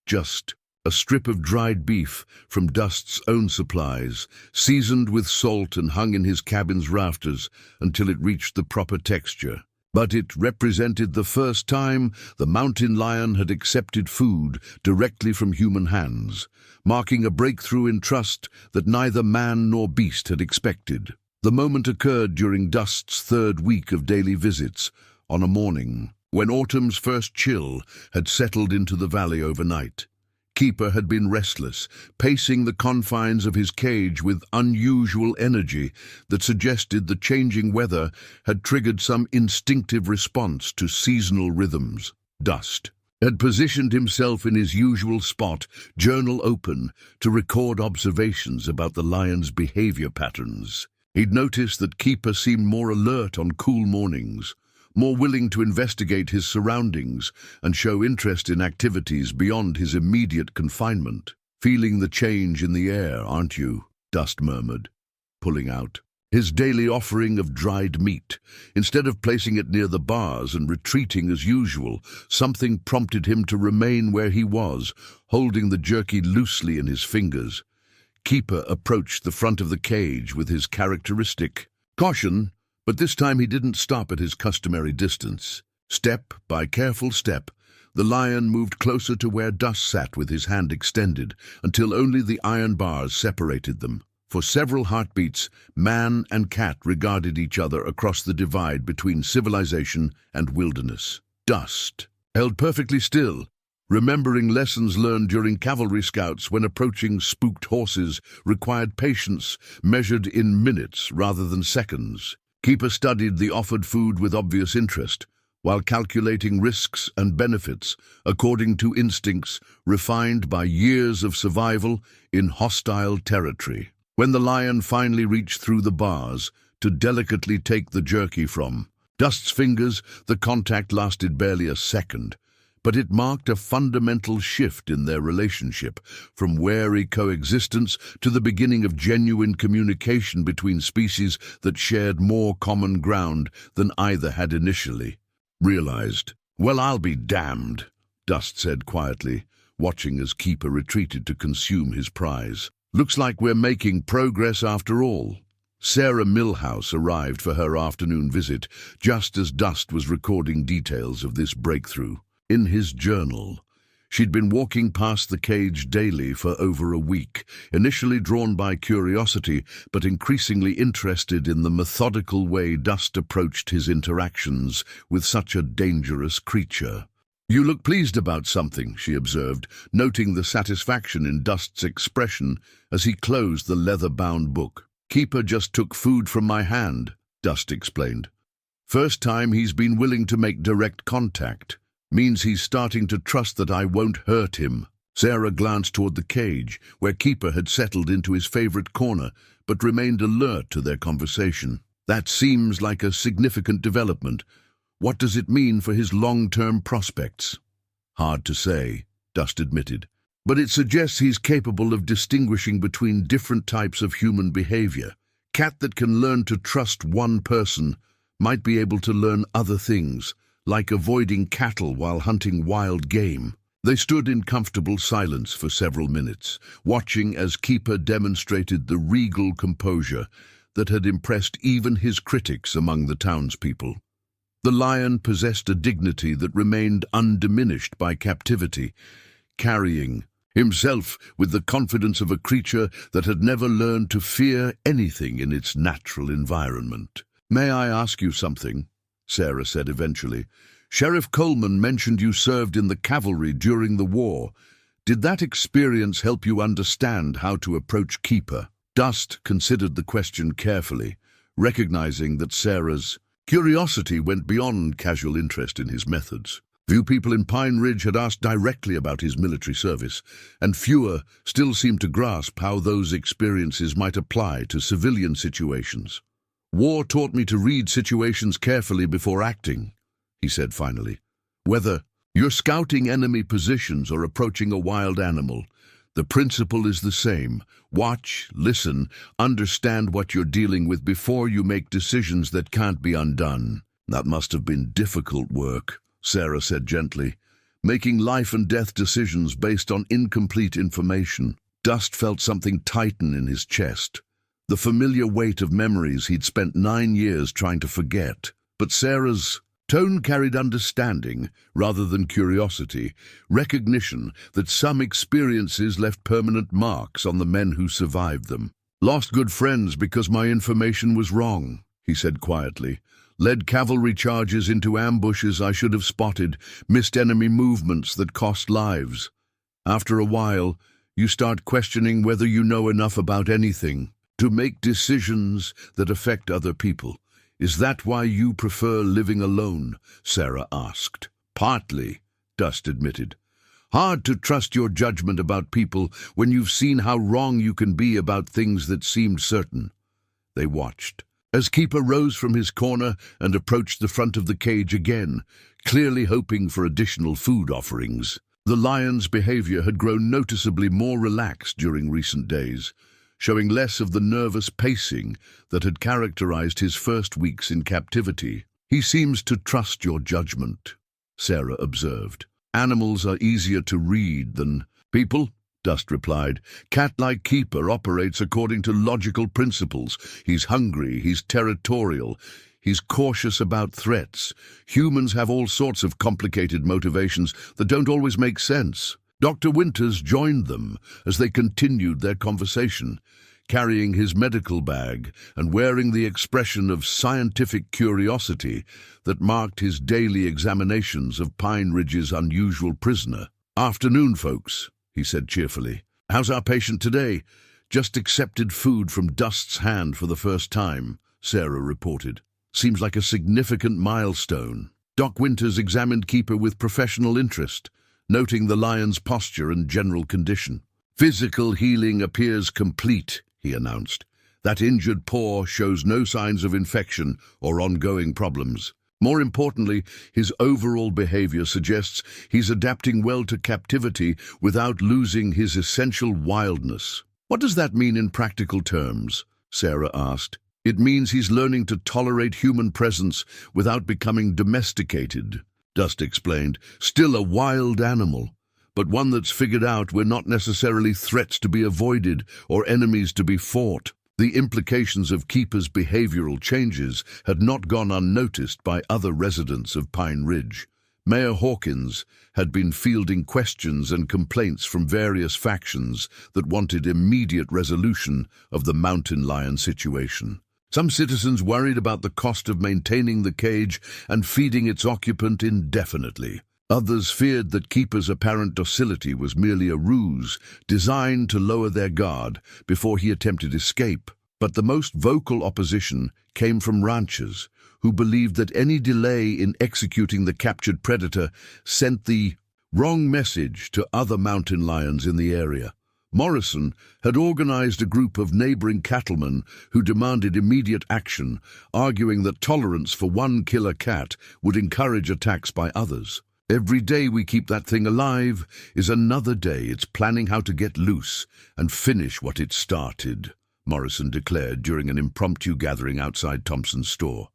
just a strip of dried beef from Dust's own supplies, seasoned with salt and hung in his cabin's rafters until it reached the proper texture. But it represented the first time the mountain lion had accepted food directly from human hands, marking a breakthrough in trust that neither man nor beast had expected. The moment occurred during Dust's 3rd week of daily visits, on a morning when autumn's first chill had settled into the valley overnight. Keeper had been restless, pacing the confines of his cage with unusual energy that suggested the changing weather had triggered some instinctive response to seasonal rhythms. Dust had positioned himself in his usual spot, journal open, to record observations about the lion's behavior patterns. He'd noticed that Keeper seemed more alert on cool mornings, more willing to investigate his surroundings and show interest in activities beyond his immediate confinement. "Feeling the change in the air, aren't you?" Dust murmured, pulling out his daily offering of dried meat. Instead of placing it near the bars and retreating as usual, something prompted him to remain where he was, holding the jerky loosely in his fingers. Keeper approached the front of the cage with his characteristic caution, but this time he didn't stop at his customary distance. Step by careful step, the lion moved closer to where Dust sat with his hand extended, until only the iron bars separated them. For several heartbeats, man and cat regarded each other across the divide between civilization and wilderness. Dust held perfectly still, remembering lessons learned during cavalry scouts when approaching spooked horses required patience measured in minutes rather than seconds. Keeper studied the offered food with obvious interest, while calculating risks and benefits according to instincts refined by years of survival in hostile territory. When the lion finally reached through the bars to delicately take the jerky from Dust's fingers, the contact lasted barely a second, but it marked a fundamental shift in their relationship, from wary coexistence to the beginning of genuine communication between species that shared more common ground than either had initially realized. "Well, I'll be damned," Dust said quietly, watching as Keeper retreated to consume his prize. "Looks like we're making progress after all." Sarah Milhouse arrived for her afternoon visit, just as Dust was recording details of this breakthrough. In his journal, she'd been walking past the cage daily for over a week, initially drawn by curiosity, but increasingly interested in the methodical way Dust approached his interactions with such a dangerous creature. "You look pleased about something," she observed, noting the satisfaction in Dust's expression as he closed the leather-bound book. "Keeper just took food from my hand," Dust explained. "First time he's been willing to make direct contact. Means he's starting to trust that I won't hurt him." Sarah glanced toward the cage, where Keeper had settled into his favorite corner, but remained alert to their conversation. "That seems like a significant development. What does it mean for his long-term prospects?" "Hard to say," Dust admitted. "But it suggests he's capable of distinguishing between different types of human behavior. Cat that can learn to trust one person might be able to learn other things, like avoiding cattle while hunting wild game." They stood in comfortable silence for several minutes, watching as Keeper demonstrated the regal composure that had impressed even his critics among the townspeople. The lion possessed a dignity that remained undiminished by captivity, carrying himself with the confidence of a creature that had never learned to fear anything in its natural environment. "May I ask you something?" Sarah said eventually. "Sheriff Coleman mentioned you served in the cavalry during the war. Did that experience help you understand how to approach Keeper?" Dust considered the question carefully, recognizing that Sarah's curiosity went beyond casual interest in his methods. Few people in Pine Ridge had asked directly about his military service, and fewer still seemed to grasp how those experiences might apply to civilian situations. "War taught me to read situations carefully before acting," he said finally. "Whether you're scouting enemy positions or approaching a wild animal, the principle is the same. Watch, listen, understand what you're dealing with before you make decisions that can't be undone." "That must have been difficult work," Sarah said gently, "making life and death decisions based on incomplete information." Dust felt something tighten in his chest, the familiar weight of memories he'd spent 9 years trying to forget. But Sarah's tone carried understanding rather than curiosity, recognition that some experiences left permanent marks on the men who survived them. "Lost good friends because my information was wrong," he said quietly. "Led cavalry charges into ambushes I should have spotted, missed enemy movements that cost lives. After a while, you start questioning whether you know enough about anything to make decisions that affect other people. Is that why you prefer living alone?" Sarah asked. "Partly," Dust admitted. "Hard to trust your judgment about people when you've seen how wrong you can be about things that seemed certain." They watched as Keeper rose from his corner and approached the front of the cage again, clearly hoping for additional food offerings. The lion's behavior had grown noticeably more relaxed during recent days, showing less of the nervous pacing that had characterized his first weeks in captivity. "He seems to trust your judgment," Sarah observed. "Animals are easier to read than people," Dust replied. "Cat-like Keeper operates according to logical principles. He's hungry, he's territorial, he's cautious about threats. Humans have all sorts of complicated motivations that don't always make sense." Dr. Winters joined them as they continued their conversation, carrying his medical bag and wearing the expression of scientific curiosity that marked his daily examinations of Pine Ridge's unusual prisoner. "Afternoon, folks," he said cheerfully. "How's our patient today?" "Just accepted food from Dust's hand for the first time," Sarah reported. "Seems like a significant milestone." Doc Winters examined Keeper with professional interest, noting the lion's posture and general condition. "Physical healing appears complete," he announced. "That injured paw shows no signs of infection or ongoing problems. More importantly, his overall behavior suggests he's adapting well to captivity without losing his essential wildness." "What does that mean in practical terms?" Sarah asked. "It means he's learning to tolerate human presence without becoming domesticated," Dust explained. "Still a wild animal, but one that's figured out we're not necessarily threats to be avoided or enemies to be fought." The implications of Keeper's behavioral changes had not gone unnoticed by other residents of Pine Ridge. Mayor Hawkins had been fielding questions and complaints from various factions that wanted immediate resolution of the mountain lion situation. Some citizens worried about the cost of maintaining the cage and feeding its occupant indefinitely. Others feared that Keeper's apparent docility was merely a ruse designed to lower their guard before he attempted escape. But the most vocal opposition came from ranchers, who believed that any delay in executing the captured predator sent the wrong message to other mountain lions in the area. Morrison had organized a group of neighboring cattlemen who demanded immediate action, arguing that tolerance for one killer cat would encourage attacks by others. "Every day we keep that thing alive is another day it's planning how to get loose and finish what it started," Morrison declared during an impromptu gathering outside Thompson's store.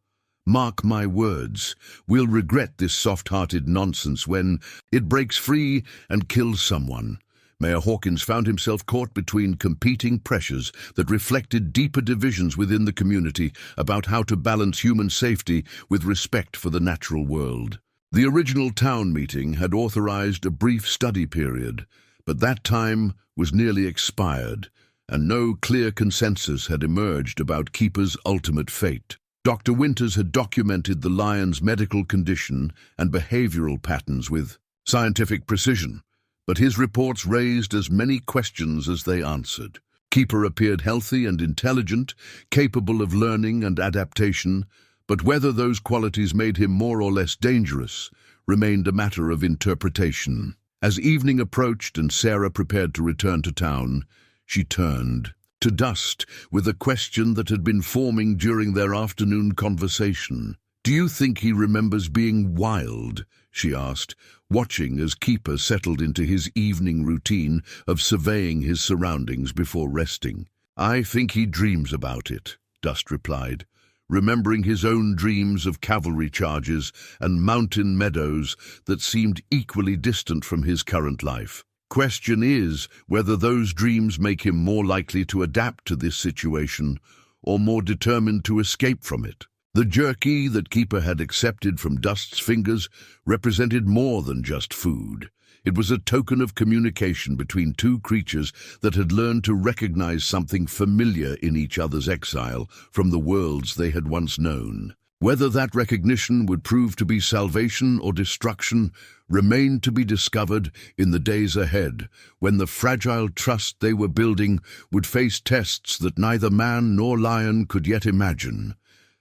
"Mark my words, we'll regret this soft-hearted nonsense when it breaks free and kills someone." Mayor Hawkins found himself caught between competing pressures that reflected deeper divisions within the community about how to balance human safety with respect for the natural world. The original town meeting had authorized a brief study period, but that time was nearly expired, and no clear consensus had emerged about Keeper's ultimate fate. Dr. Winters had documented the lion's medical condition and behavioral patterns with scientific precision, but his reports raised as many questions as they answered. Keeper appeared healthy and intelligent, capable of learning and adaptation, but whether those qualities made him more or less dangerous remained a matter of interpretation. As evening approached and Sarah prepared to return to town, she turned to Dust with a question that had been forming during their afternoon conversation. "Do you think he remembers being wild?" she asked, watching as Keeper settled into his evening routine of surveying his surroundings before resting. "I think he dreams about it," Dust replied, remembering his own dreams of cavalry charges and mountain meadows that seemed equally distant from his current life. Question is whether those dreams make him more likely to adapt to this situation or more determined to escape from it. The jerky that Keeper had accepted from Dust's fingers represented more than just food. It was a token of communication between two creatures that had learned to recognize something familiar in each other's exile from the worlds they had once known. Whether that recognition would prove to be salvation or destruction remained to be discovered in the days ahead, when the fragile trust they were building would face tests that neither man nor lion could yet imagine.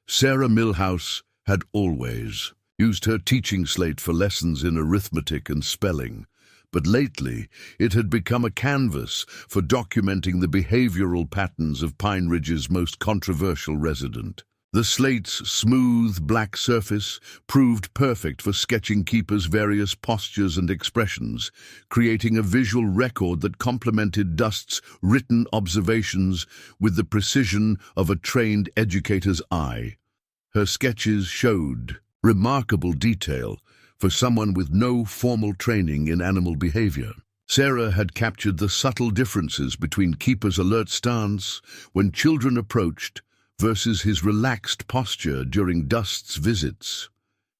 Sarah Milhouse had always used her teaching slate for lessons in arithmetic and spelling, but lately it had become a canvas for documenting the behavioral patterns of Pine Ridge's most controversial resident. The slate's smooth, black surface proved perfect for sketching Keeper's various postures and expressions, creating a visual record that complemented Dust's written observations with the precision of a trained educator's eye. Her sketches showed remarkable detail for someone with no formal training in animal behavior. Sarah had captured the subtle differences between Keeper's alert stance when children approached versus his relaxed posture during Dust's visits.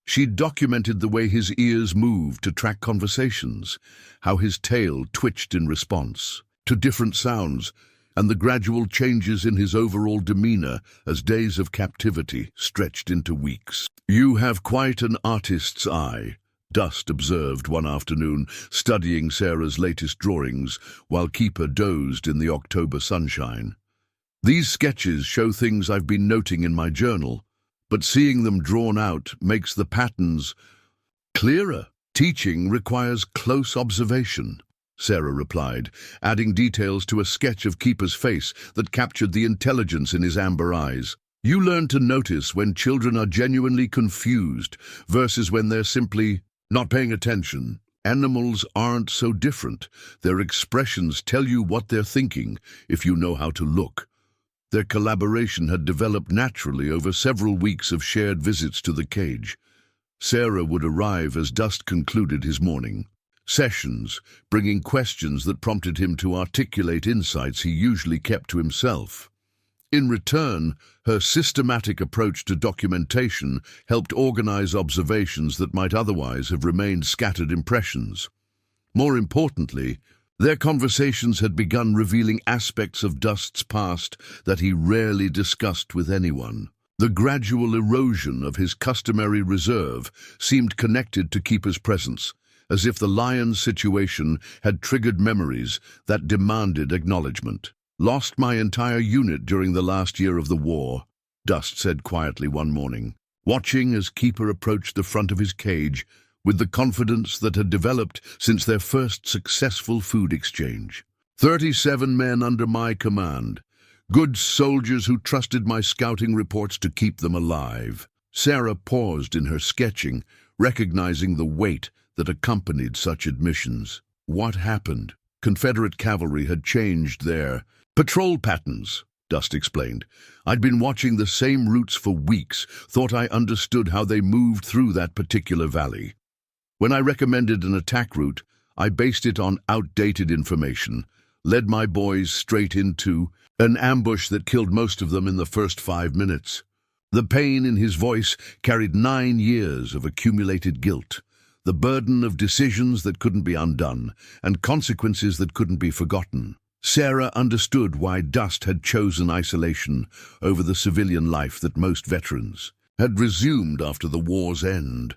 She'd documented the way his ears moved to track conversations, how his tail twitched in response to different sounds, and the gradual changes in his overall demeanor as days of captivity stretched into weeks. "You have quite an artist's eye," Dust observed one afternoon, studying Sarah's latest drawings while Keeper dozed in the October sunshine. "These sketches show things I've been noting in my journal, but seeing them drawn out makes the patterns clearer. Teaching requires close observation," Sarah replied, adding details to a sketch of Keeper's face that captured the intelligence in his amber eyes. "You learn to notice when children are genuinely confused versus when they're simply not paying attention. Animals aren't so different. Their expressions tell you what they're thinking if you know how to look." Their collaboration had developed naturally over several weeks of shared visits to the cage. Sarah would arrive as Dust concluded his morning sessions, bringing questions that prompted him to articulate insights he usually kept to himself. In return, her systematic approach to documentation helped organize observations that might otherwise have remained scattered impressions. More importantly, their conversations had begun revealing aspects of Dust's past that he rarely discussed with anyone. The gradual erosion of his customary reserve seemed connected to Keeper's presence, as if the lion's situation had triggered memories that demanded acknowledgement. "Lost my entire unit during the last year of the war," Dust said quietly one morning, watching as Keeper approached the front of his cage with the confidence that had developed since their first successful food exchange. 37 men under my command, good soldiers who trusted my scouting reports to keep them alive. Sarah paused in her sketching, recognizing the weight that accompanied such admissions. What happened? Confederate cavalry had changed their patrol patterns, Dust explained. I'd been watching the same routes for weeks, thought I understood how they moved through that particular valley. When I recommended an attack route, I based it on outdated information, led my boys straight into an ambush that killed most of them in the first 5 minutes. The pain in his voice carried 9 years of accumulated guilt, the burden of decisions that couldn't be undone, and consequences that couldn't be forgotten. Sarah understood why Dust had chosen isolation over the civilian life that most veterans had resumed after the war's end.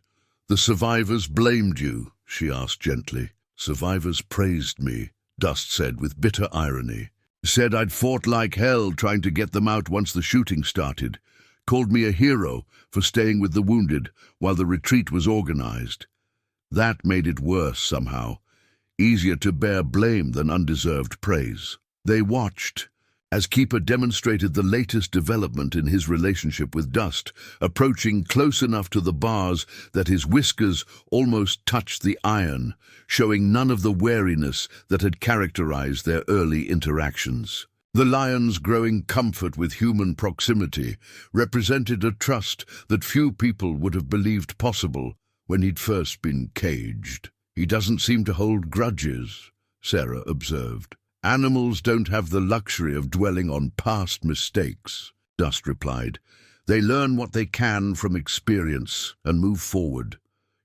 "The survivors blamed you," she asked gently. "Survivors praised me," Dust said with bitter irony. "Said I'd fought like hell trying to get them out once the shooting started. Called me a hero for staying with the wounded while the retreat was organized. That made it worse somehow. Easier to bear blame than undeserved praise." They watched as Keeper demonstrated the latest development in his relationship with Dust, approaching close enough to the bars that his whiskers almost touched the iron, showing none of the wariness that had characterized their early interactions. The lion's growing comfort with human proximity represented a trust that few people would have believed possible when he'd first been caged. "He doesn't seem to hold grudges," Sarah observed. "Animals don't have the luxury of dwelling on past mistakes," Dust replied. "They learn what they can from experience and move forward.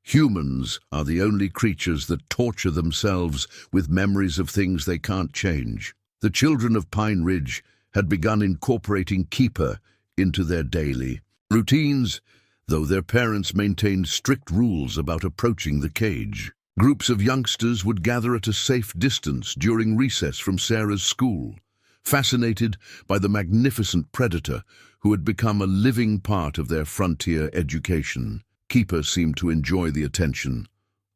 Humans are the only creatures that torture themselves with memories of things they can't change." The children of Pine Ridge had begun incorporating Keeper into their daily routines, though their parents maintained strict rules about approaching the cage. Groups of youngsters would gather at a safe distance during recess from Sarah's school, fascinated by the magnificent predator who had become a living part of their frontier education. Keeper seemed to enjoy the attention,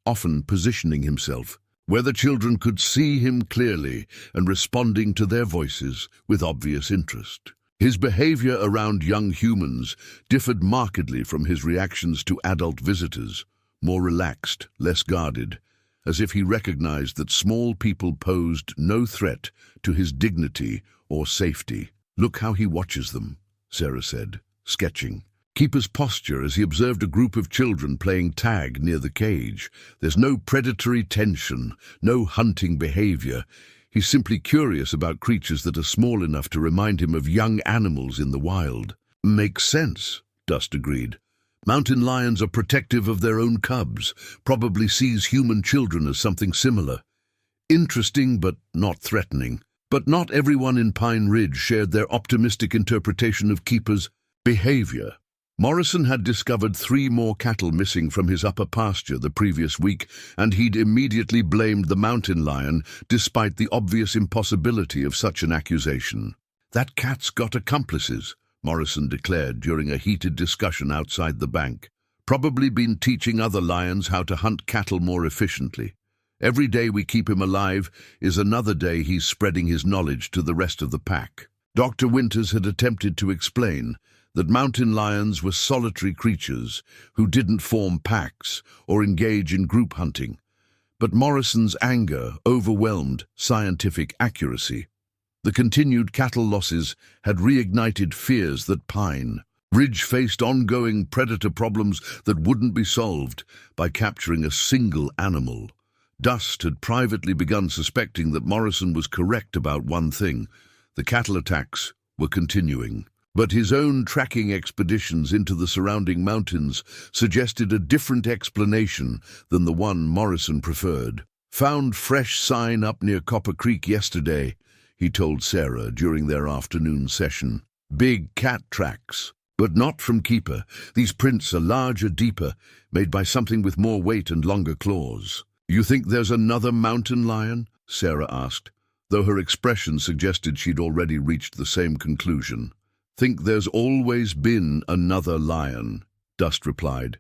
often positioning himself where the children could see him clearly and responding to their voices with obvious interest. His behavior around young humans differed markedly from his reactions to adult visitors, more relaxed, less guarded, as if he recognized that small people posed no threat to his dignity or safety. "Look how he watches them," Sarah said, sketching. Keeper's posture as he observed a group of children playing tag near the cage. There's no predatory tension, no hunting behavior. He's simply curious about creatures that are small enough to remind him of young animals in the wild. "Makes sense," Dust agreed. "Mountain lions are protective of their own cubs, probably sees human children as something similar. Interesting but not threatening." But not everyone in Pine Ridge shared their optimistic interpretation of Keeper's behavior. Morrison had discovered 3 more cattle missing from his upper pasture the previous week, and he'd immediately blamed the mountain lion, despite the obvious impossibility of such an accusation. "That cat's got accomplices," Morrison declared during a heated discussion outside the bank. "Probably been teaching other lions how to hunt cattle more efficiently. Every day we keep him alive is another day he's spreading his knowledge to the rest of the pack." Dr. Winters had attempted to explain that mountain lions were solitary creatures who didn't form packs or engage in group hunting, but Morrison's anger overwhelmed scientific accuracy. The continued cattle losses had reignited fears that Pine Ridge faced ongoing predator problems that wouldn't be solved by capturing a single animal. Dust had privately begun suspecting that Morrison was correct about one thing: the cattle attacks were continuing. But his own tracking expeditions into the surrounding mountains suggested a different explanation than the one Morrison preferred. "Found fresh sign up near Copper Creek yesterday," he told Sarah during their afternoon session. "Big cat tracks, but not from Keeper. These prints are larger, deeper, made by something with more weight and longer claws." "You think there's another mountain lion?" Sarah asked, though her expression suggested she'd already reached the same conclusion. "Think there's always been another lion," Dust replied.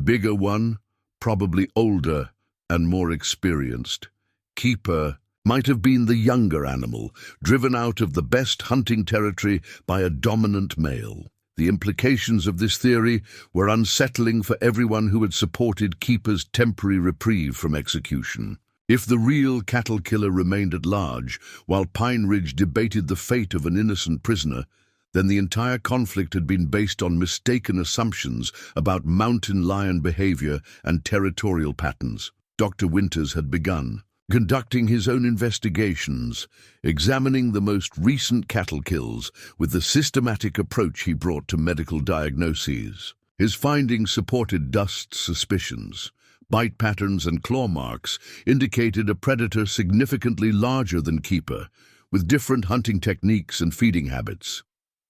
"Bigger one, probably older and more experienced. Keeper might have been the younger animal, driven out of the best hunting territory by a dominant male." The implications of this theory were unsettling for everyone who had supported Keeper's temporary reprieve from execution. If the real cattle killer remained at large, while Pine Ridge debated the fate of an innocent prisoner, then the entire conflict had been based on mistaken assumptions about mountain lion behavior and territorial patterns. Dr. Winters had begun, conducting his own investigations, examining the most recent cattle kills with the systematic approach he brought to medical diagnoses. His findings supported Dust's suspicions. Bite patterns and claw marks indicated a predator significantly larger than Keeper, with different hunting techniques and feeding habits.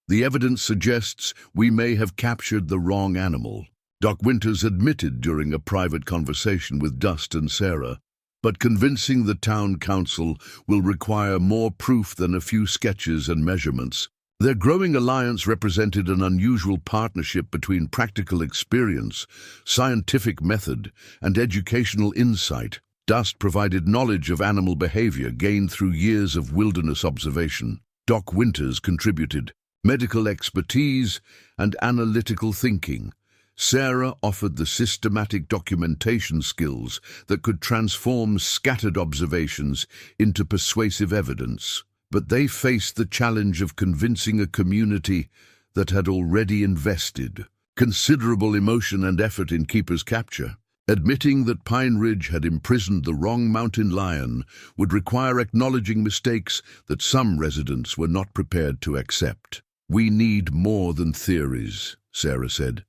The evidence suggests we may have captured the wrong animal, Doc Winters admitted during a private conversation with Dust and Sarah. But convincing the town council will require more proof than a few sketches and measurements. Their growing alliance represented an unusual partnership between practical experience, scientific method, and educational insight. Dust provided knowledge of animal behavior gained through years of wilderness observation. Doc Winters contributed medical expertise and analytical thinking. Sarah offered the systematic documentation skills that could transform scattered observations into persuasive evidence. But they faced the challenge of convincing a community that had already invested considerable emotion and effort in Keeper's capture. Admitting that Pine Ridge had imprisoned the wrong mountain lion would require acknowledging mistakes that some residents were not prepared to accept. "We need more than theories," Sarah said,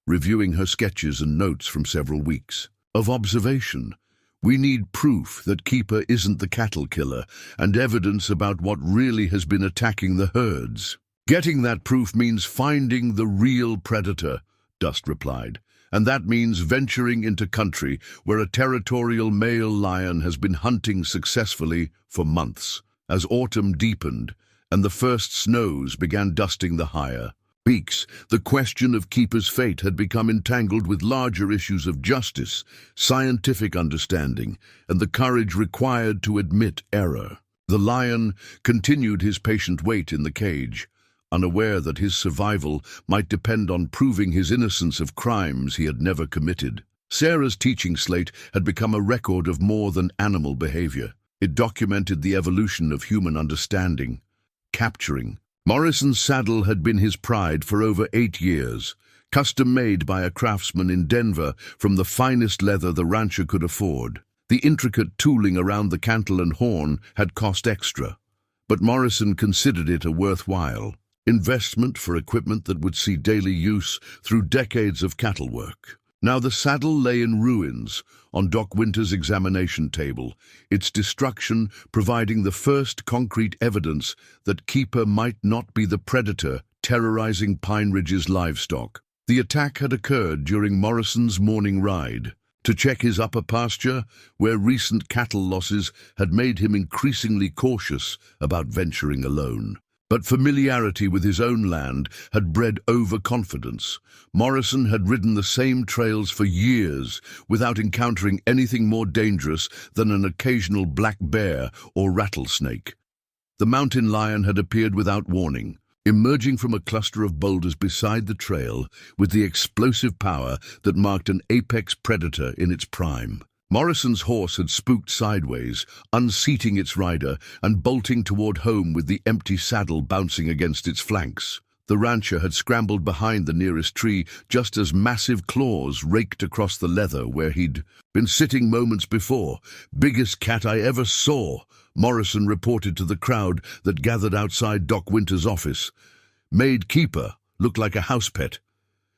reviewing her sketches and notes from several weeks of observation. "We need proof that Keeper isn't the cattle killer and evidence about what really has been attacking the herds." "Getting that proof means finding the real predator," Dust replied, "and that means venturing into country where a territorial male lion has been hunting successfully for months." As autumn deepened and the first snows began dusting the higher peaks, the question of Keeper's fate had become entangled with larger issues of justice, scientific understanding, and the courage required to admit error. The lion continued his patient wait in the cage, unaware that his survival might depend on proving his innocence of crimes he had never committed. Sarah's teaching slate had become a record of more than animal behavior. It documented the evolution of human understanding, capturing. Morrison's saddle had been his pride for over 8 years, custom-made by a craftsman in Denver from the finest leather the rancher could afford. The intricate tooling around the cantle and horn had cost extra, but Morrison considered it a worthwhile investment for equipment that would see daily use through decades of cattle work. Now the saddle lay in ruins on Doc Winters' examination table, its destruction providing the first concrete evidence that Keeper might not be the predator terrorizing Pine Ridge's livestock. The attack had occurred during Morrison's morning ride to check his upper pasture, where recent cattle losses had made him increasingly cautious about venturing alone. But familiarity with his own land had bred overconfidence. Morrison had ridden the same trails for years without encountering anything more dangerous than an occasional black bear or rattlesnake. The mountain lion had appeared without warning, emerging from a cluster of boulders beside the trail with the explosive power that marked an apex predator in its prime. Morrison's horse had spooked sideways, unseating its rider and bolting toward home with the empty saddle bouncing against its flanks. The rancher had scrambled behind the nearest tree just as massive claws raked across the leather where he'd been sitting moments before. "Biggest cat I ever saw," Morrison reported to the crowd that gathered outside Doc Winters' office. "Made Keeper look like a house pet.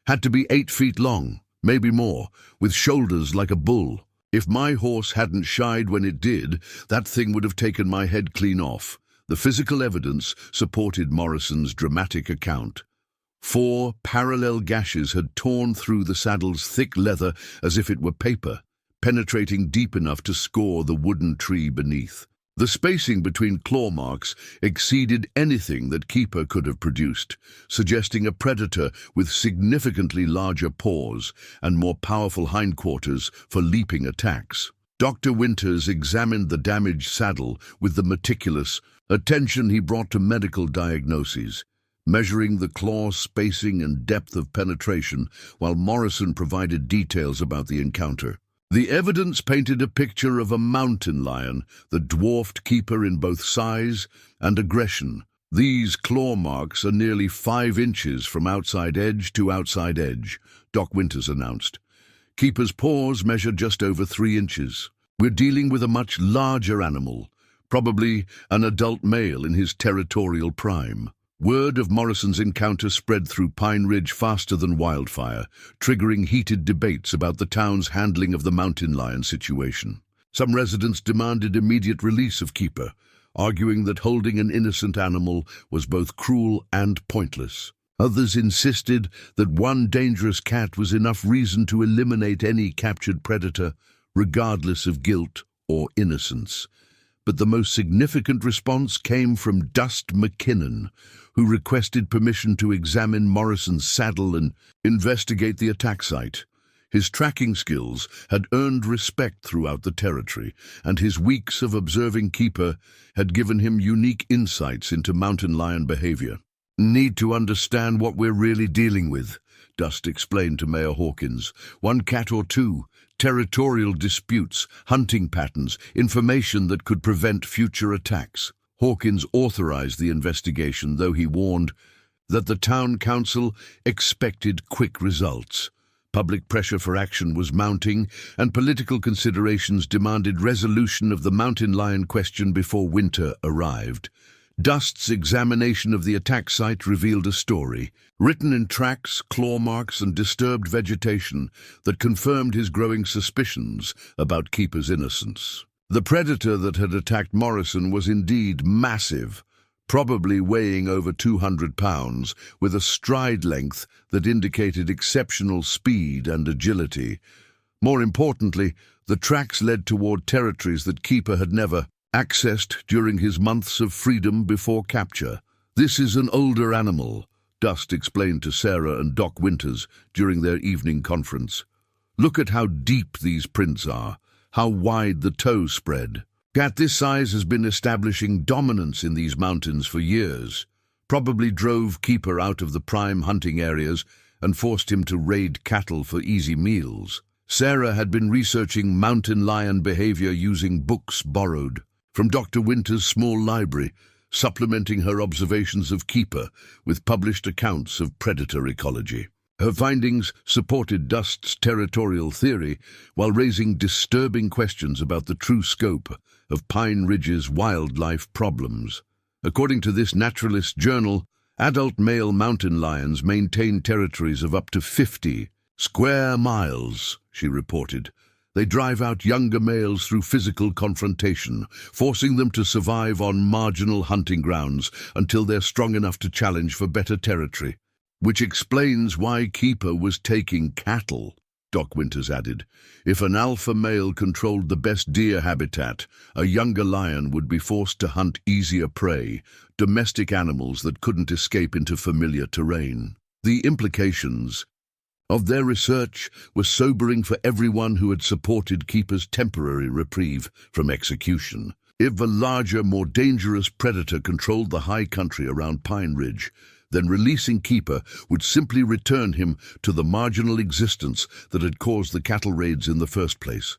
Had to be 8 feet long, maybe more, with shoulders like a bull. If my horse hadn't shied when it did, that thing would have taken my head clean off." The physical evidence supported Morrison's dramatic account. 4 parallel gashes had torn through the saddle's thick leather as if it were paper, penetrating deep enough to score the wooden tree beneath. The spacing between claw marks exceeded anything that Keeper could have produced, suggesting a predator with significantly larger paws and more powerful hindquarters for leaping attacks. Dr. Winters examined the damaged saddle with the meticulous attention he brought to medical diagnoses, measuring the claw spacing and depth of penetration, while Morrison provided details about the encounter. The evidence painted a picture of a mountain lion that dwarfed Keeper in both size and aggression. These claw marks are nearly 5 inches from outside edge to outside edge, Doc Winters announced. Keeper's paws measure just over 3 inches. We're dealing with a much larger animal, probably an adult male in his territorial prime. Word of Morrison's encounter spread through Pine Ridge faster than wildfire, triggering heated debates about the town's handling of the mountain lion situation. Some residents demanded immediate release of Keeper, arguing that holding an innocent animal was both cruel and pointless. Others insisted that one dangerous cat was enough reason to eliminate any captured predator, regardless of guilt or innocence. But the most significant response came from Dust McKinnon, who requested permission to examine Morrison's saddle and investigate the attack site. His tracking skills had earned respect throughout the territory, and his weeks of observing Keeper had given him unique insights into mountain lion behavior. "Need to understand what we're really dealing with," Dust explained to Mayor Hawkins. "One cat or two, territorial disputes, hunting patterns, information that could prevent future attacks." Hawkins authorized the investigation, though he warned that the town council expected quick results. Public pressure for action was mounting, and political considerations demanded resolution of the mountain lion question before winter arrived. Dust's examination of the attack site revealed a story, written in tracks, claw marks, and disturbed vegetation, that confirmed his growing suspicions about Keeper's innocence. The predator that had attacked Morrison was indeed massive, probably weighing over 200 pounds, with a stride length that indicated exceptional speed and agility. More importantly, the tracks led toward territories that Keeper had never accessed during his months of freedom before capture. "This is an older animal," Dust explained to Sarah and Doc Winters during their evening conference. "Look at how deep these prints are, how wide the toe spread. Cat this size has been establishing dominance in these mountains for years. Probably drove Keeper out of the prime hunting areas and forced him to raid cattle for easy meals." Sarah had been researching mountain lion behavior using books borrowed from Dr. Winters' small library, supplementing her observations of Keeper with published accounts of predator ecology. Her findings supported Dust's territorial theory while raising disturbing questions about the true scope of Pine Ridge's wildlife problems. According to this naturalist journal, adult male mountain lions maintain territories of up to 50 square miles, she reported. They drive out younger males through physical confrontation, forcing them to survive on marginal hunting grounds until they're strong enough to challenge for better territory. Which explains why Keeper was taking cattle, Doc Winters added. If an alpha male controlled the best deer habitat, a younger lion would be forced to hunt easier prey, domestic animals that couldn't escape into familiar terrain. The implications of their research were sobering for everyone who had supported Keeper's temporary reprieve from execution. If a larger, more dangerous predator controlled the high country around Pine Ridge, then releasing Keeper would simply return him to the marginal existence that had caused the cattle raids in the first place.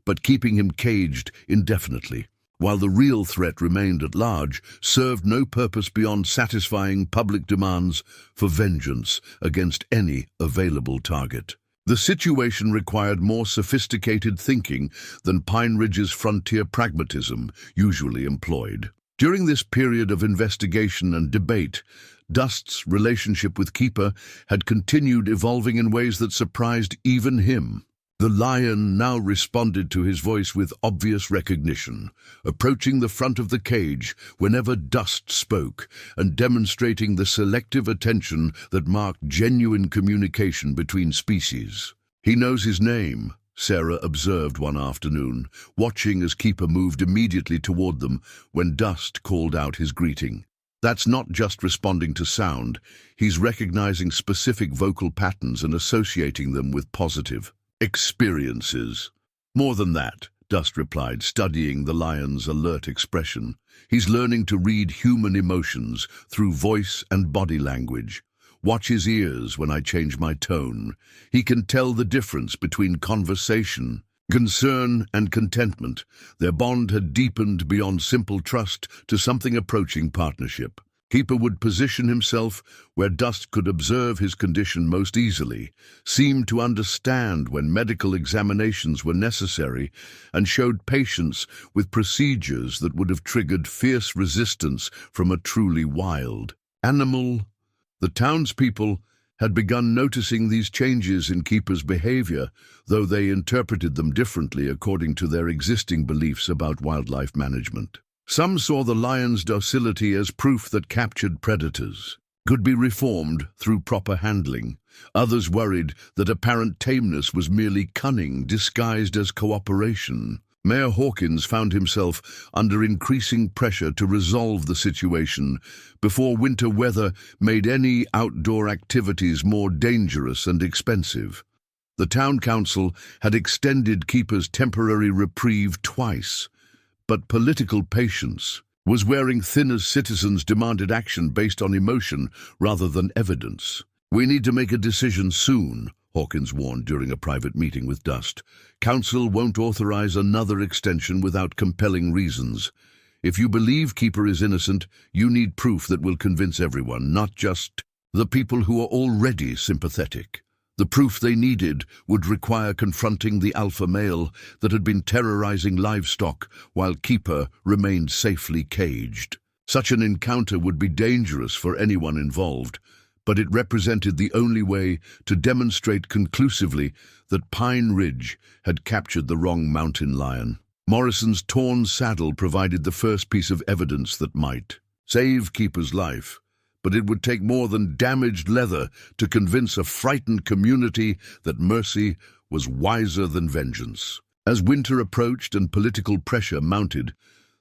But keeping him caged indefinitely, while the real threat remained at large, served no purpose beyond satisfying public demands for vengeance against any available target. The situation required more sophisticated thinking than Pine Ridge's frontier pragmatism usually employed. During this period of investigation and debate, Dust's relationship with Keeper had continued evolving in ways that surprised even him. The lion now responded to his voice with obvious recognition, approaching the front of the cage whenever Dust spoke and demonstrating the selective attention that marked genuine communication between species. "He knows his name," Sarah observed one afternoon, watching as Keeper moved immediately toward them when Dust called out his greeting. That's not just responding to sound, he's recognizing specific vocal patterns and associating them with positive experiences. More than that, Dust replied, studying the lion's alert expression. He's learning to read human emotions through voice and body language. Watch his ears when I change my tone. He can tell the difference between conversation, concern, and contentment. Their bond had deepened beyond simple trust to something approaching partnership. Keeper would position himself where Dust could observe his condition most easily, seemed to understand when medical examinations were necessary, and showed patience with procedures that would have triggered fierce resistance from a truly wild animal. The townspeople had begun noticing these changes in Keeper's behavior, though they interpreted them differently according to their existing beliefs about wildlife management. Some saw the lion's docility as proof that captured predators could be reformed through proper handling. Others worried that apparent tameness was merely cunning disguised as cooperation. Mayor Hawkins found himself under increasing pressure to resolve the situation before winter weather made any outdoor activities more dangerous and expensive. The town council had extended Keeper's temporary reprieve twice, but political patience was wearing thin as citizens demanded action based on emotion rather than evidence. "We need to make a decision soon," Hawkins warned during a private meeting with Dust. "Council won't authorize another extension without compelling reasons. If you believe Keeper is innocent, you need proof that will convince everyone, not just the people who are already sympathetic." The proof they needed would require confronting the alpha male that had been terrorizing livestock while Keeper remained safely caged. Such an encounter would be dangerous for anyone involved, but it represented the only way to demonstrate conclusively that Pine Ridge had captured the wrong mountain lion. Morrison's torn saddle provided the first piece of evidence that might save Keeper's life, but it would take more than damaged leather to convince a frightened community that mercy was wiser than vengeance. As winter approached and political pressure mounted,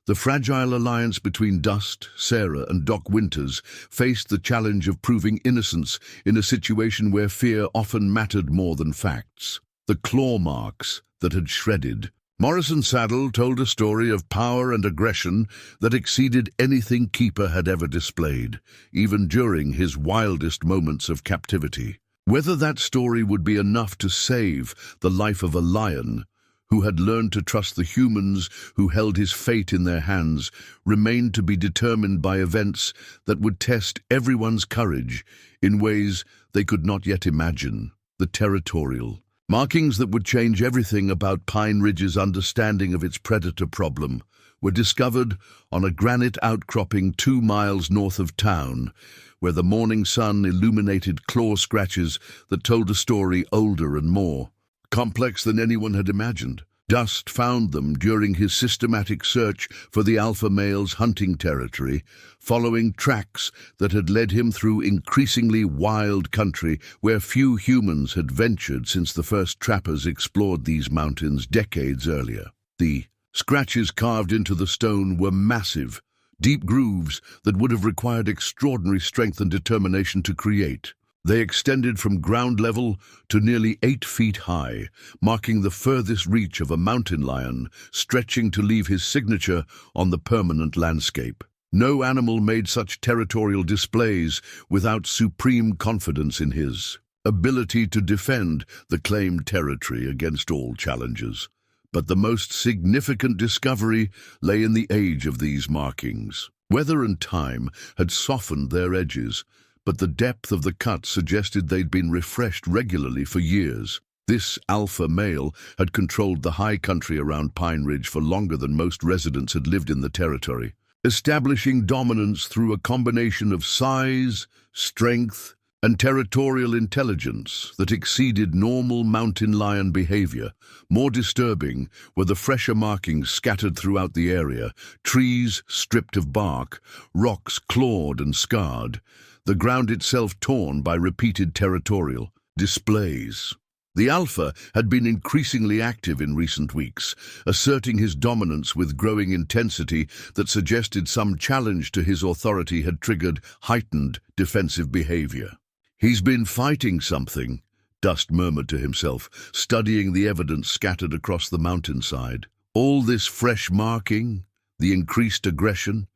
the fragile alliance between Dust, Sarah, and Doc Winters faced the challenge of proving innocence in a situation where fear often mattered more than facts. The claw marks that had shredded Morrison's saddle told a story of power and aggression that exceeded anything Keeper had ever displayed, even during his wildest moments of captivity. Whether that story would be enough to save the life of a lion who had learned to trust the humans who held his fate in their hands remained to be determined by events that would test everyone's courage in ways they could not yet imagine. The territorial markings that would change everything about Pine Ridge's understanding of its predator problem were discovered on a granite outcropping 2 miles north of town, where the morning sun illuminated claw scratches that told a story older and more complex than anyone had imagined. Dust found them during his systematic search for the alpha male's hunting territory, following tracks that had led him through increasingly wild country where few humans had ventured since the first trappers explored these mountains decades earlier. The scratches carved into the stone were massive, deep grooves that would have required extraordinary strength and determination to create. They extended from ground level to nearly 8 feet high, marking the furthest reach of a mountain lion, stretching to leave his signature on the permanent landscape. No animal made such territorial displays without supreme confidence in his ability to defend the claimed territory against all challenges. But the most significant discovery lay in the age of these markings. Weather and time had softened their edges, but the depth of the cut suggested they'd been refreshed regularly for years. This alpha male had controlled the high country around Pine Ridge for longer than most residents had lived in the territory, establishing dominance through a combination of size, strength, and territorial intelligence that exceeded normal mountain lion behavior. More disturbing were the fresher markings scattered throughout the area, trees stripped of bark, rocks clawed and scarred, the ground itself torn by repeated territorial displays. The alpha had been increasingly active in recent weeks, asserting his dominance with growing intensity that suggested some challenge to his authority had triggered heightened defensive behavior. "He's been fighting something," Dust murmured to himself, studying the evidence scattered across the mountainside. "All this fresh marking, the increased aggression,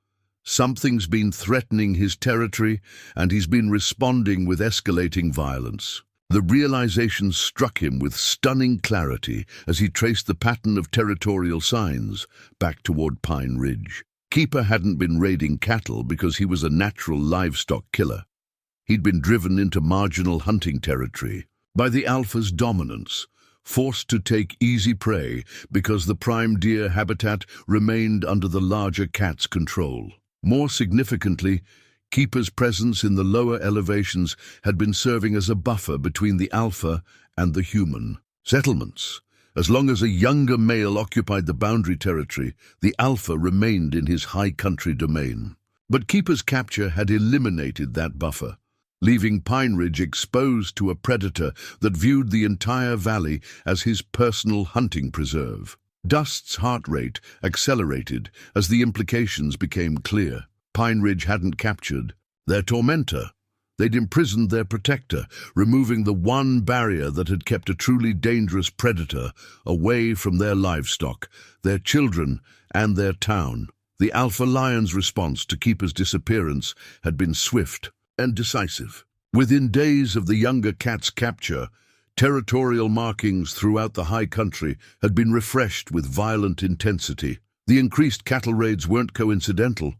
something's been threatening his territory, and he's been responding with escalating violence." The realization struck him with stunning clarity as he traced the pattern of territorial signs back toward Pine Ridge. Keeper hadn't been raiding cattle because he was a natural livestock killer. He'd been driven into marginal hunting territory by the alpha's dominance, forced to take easy prey because the prime deer habitat remained under the larger cat's control. More significantly, Keeper's presence in the lower elevations had been serving as a buffer between the alpha and the human settlements. As long as a younger male occupied the boundary territory, the alpha remained in his high country domain. But Keeper's capture had eliminated that buffer, leaving Pine Ridge exposed to a predator that viewed the entire valley as his personal hunting preserve. Dust's heart rate accelerated as the implications became clear. Pine Ridge hadn't captured their tormentor. They'd imprisoned their protector, removing the one barrier that had kept a truly dangerous predator away from their livestock, their children, and their town. The alpha lion's response to Keeper's disappearance had been swift and decisive. Within days of the younger cat's capture, territorial markings throughout the high country had been refreshed with violent intensity. The increased cattle raids weren't coincidental.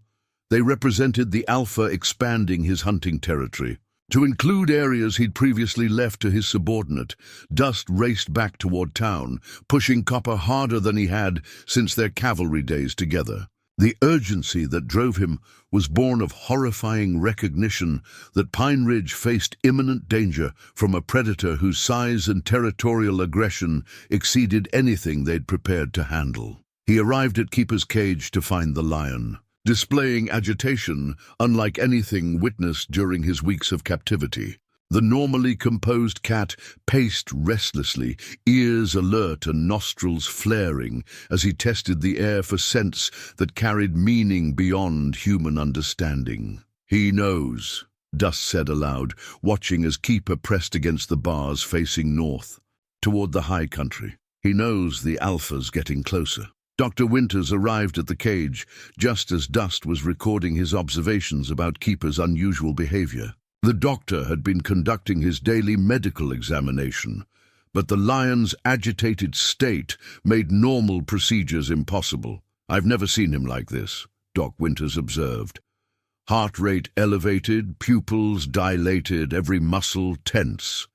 They represented the alpha expanding his hunting territory. To include areas he'd previously left to his subordinate, Dust raced back toward town, pushing Copper harder than he had since their cavalry days together. The urgency that drove him was born of horrifying recognition that Pine Ridge faced imminent danger from a predator whose size and territorial aggression exceeded anything they'd prepared to handle. He arrived at Keeper's cage to find the lion, displaying agitation unlike anything witnessed during his weeks of captivity. The normally composed cat paced restlessly, ears alert and nostrils flaring as he tested the air for scents that carried meaning beyond human understanding. "He knows," Dust said aloud, watching as Keeper pressed against the bars facing north, toward the high country. "He knows the alpha's getting closer." Dr. Winters arrived at the cage just as Dust was recording his observations about Keeper's unusual behavior. The doctor had been conducting his daily medical examination, but the lion's agitated state made normal procedures impossible. "I've never seen him like this," Doc Winters observed. Heart rate elevated, pupils dilated, every muscle tense.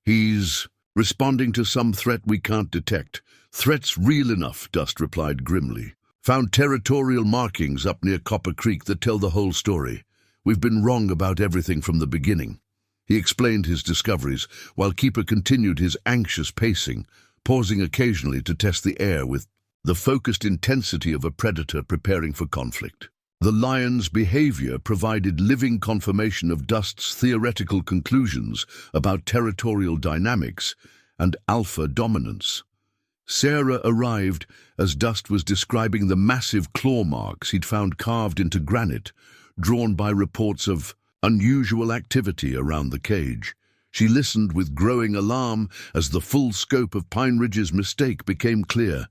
"He's responding to some threat we can't detect." "Threat's real enough," Dust replied grimly. "Found territorial markings up near Copper Creek that tell the whole story. We've been wrong about everything from the beginning." He explained his discoveries, while Keeper continued his anxious pacing, pausing occasionally to test the air with the focused intensity of a predator preparing for conflict. The lion's behavior provided living confirmation of Dust's theoretical conclusions about territorial dynamics and alpha dominance. Sarah arrived as Dust was describing the massive claw marks he'd found carved into granite, drawn by reports of unusual activity around the cage. She listened with growing alarm as the full scope of Pine Ridge's mistake became clear.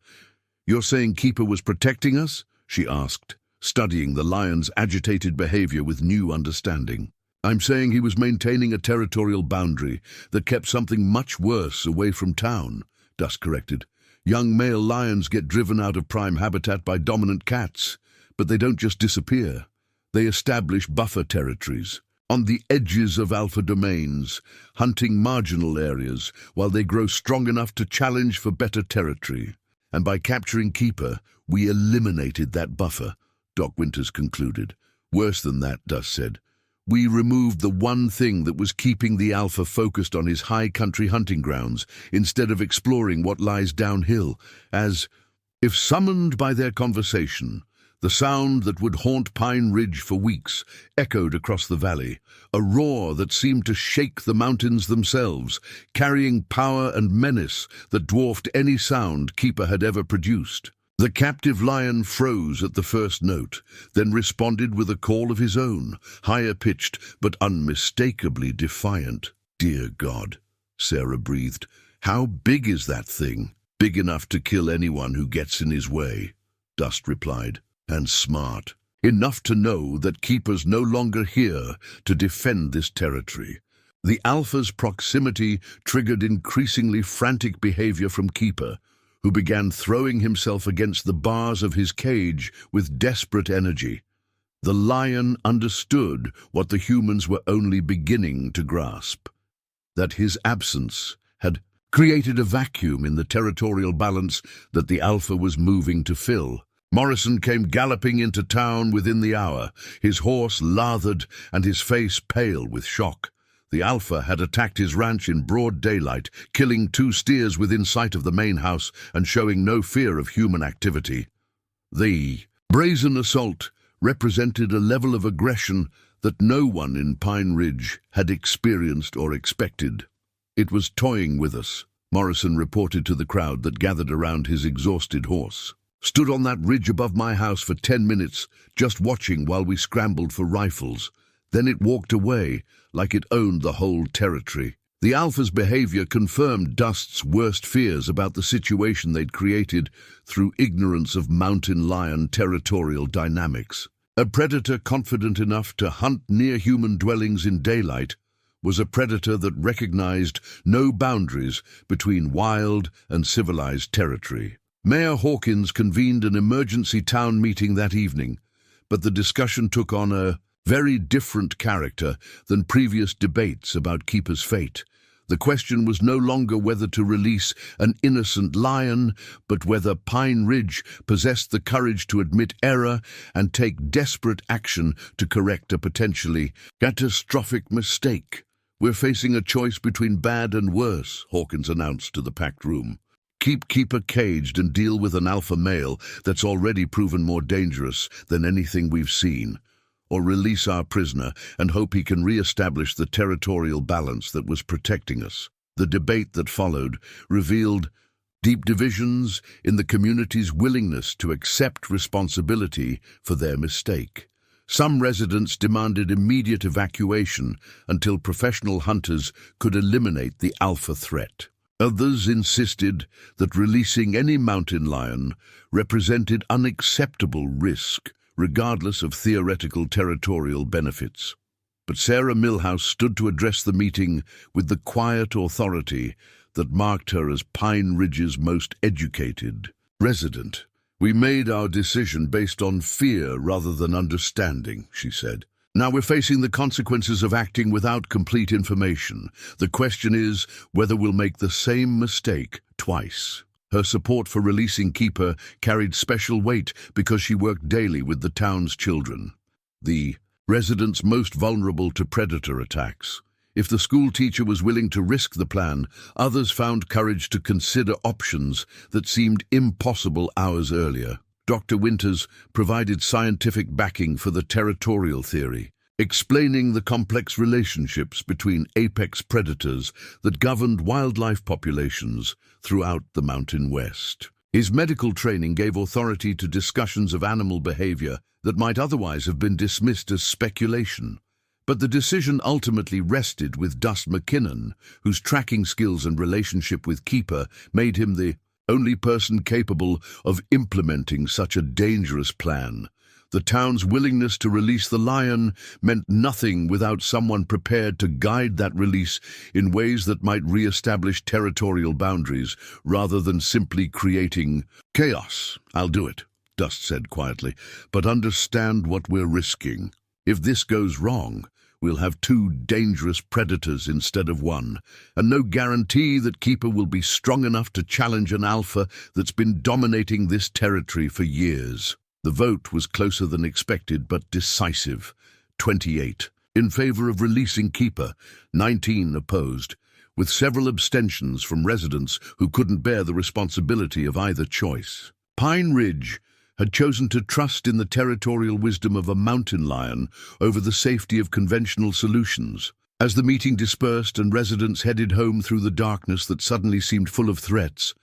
"You're saying Keeper was protecting us?" she asked, studying the lion's agitated behavior with new understanding. "I'm saying he was maintaining a territorial boundary that kept something much worse away from town," Dust corrected. "Young male lions get driven out of prime habitat by dominant cats, but they don't just disappear. They establish buffer territories on the edges of alpha domains, hunting marginal areas while they grow strong enough to challenge for better territory. And by capturing Keeper, we eliminated that buffer," Doc Winters concluded. "Worse than that," Dust said. "We removed the one thing that was keeping the alpha focused on his high country hunting grounds instead of exploring what lies downhill, as if summoned by their conversation. The sound that would haunt Pine Ridge for weeks echoed across the valley, a roar that seemed to shake the mountains themselves, carrying power and menace that dwarfed any sound Keeper had ever produced. The captive lion froze at the first note, then responded with a call of his own, higher-pitched but unmistakably defiant. "Dear God," Sarah breathed. "How big is that thing?" "Big enough to kill anyone who gets in his way," Dust replied. "And smart. Enough to know that Keeper's no longer here to defend this territory." The Alpha's proximity triggered increasingly frantic behavior from Keeper, who began throwing himself against the bars of his cage with desperate energy. The lion understood what the humans were only beginning to grasp: that his absence had created a vacuum in the territorial balance that the Alpha was moving to fill. Morrison came galloping into town within the hour, his horse lathered and his face pale with shock. The Alpha had attacked his ranch in broad daylight, killing 2 steers within sight of the main house and showing no fear of human activity. The brazen assault represented a level of aggression that no one in Pine Ridge had experienced or expected. "It was toying with us," Morrison reported to the crowd that gathered around his exhausted horse. "Stood on that ridge above my house for 10 minutes, just watching while we scrambled for rifles. Then it walked away, like it owned the whole territory." The Alpha's behavior confirmed Dust's worst fears about the situation they'd created through ignorance of mountain lion territorial dynamics. A predator confident enough to hunt near human dwellings in daylight was a predator that recognized no boundaries between wild and civilized territory. Mayor Hawkins convened an emergency town meeting that evening, but the discussion took on a very different character than previous debates about Keeper's fate. The question was no longer whether to release an innocent lion, but whether Pine Ridge possessed the courage to admit error and take desperate action to correct a potentially catastrophic mistake. "We're facing a choice between bad and worse," Hawkins announced to the packed room. "Keep Keeper caged and deal with an alpha male that's already proven more dangerous than anything we've seen, or release our prisoner and hope he can re-establish the territorial balance that was protecting us." The debate that followed revealed deep divisions in the community's willingness to accept responsibility for their mistake. Some residents demanded immediate evacuation until professional hunters could eliminate the alpha threat. Others insisted that releasing any mountain lion represented unacceptable risk, regardless of theoretical territorial benefits. But Sarah Milhouse stood to address the meeting with the quiet authority that marked her as Pine Ridge's most educated resident. "We made our decision based on fear rather than understanding," she said. "Now we're facing the consequences of acting without complete information. The question is whether we'll make the same mistake twice." Her support for releasing Keeper carried special weight because she worked daily with the town's children, the residents most vulnerable to predator attacks. If the school teacher was willing to risk the plan, others found courage to consider options that seemed impossible hours earlier. Dr. Winters provided scientific backing for the territorial theory, explaining the complex relationships between apex predators that governed wildlife populations throughout the Mountain West. His medical training gave authority to discussions of animal behavior that might otherwise have been dismissed as speculation. But the decision ultimately rested with Dust McKinnon, whose tracking skills and relationship with Keeper made him the only person capable of implementing such a dangerous plan. The town's willingness to release the lion meant nothing without someone prepared to guide that release in ways that might re-establish territorial boundaries rather than simply creating chaos. "I'll do it," Dust said quietly, "but understand what we're risking. If this goes wrong, we'll have 2 dangerous predators instead of 1, and no guarantee that Keeper will be strong enough to challenge an alpha that's been dominating this territory for years." The vote was closer than expected, but decisive. 28 in favor of releasing Keeper, 19 opposed, with several abstentions from residents who couldn't bear the responsibility of either choice. Pine Ridge had chosen to trust in the territorial wisdom of a mountain lion over the safety of conventional solutions. As the meeting dispersed and residents headed home through the darkness that suddenly seemed full of threats,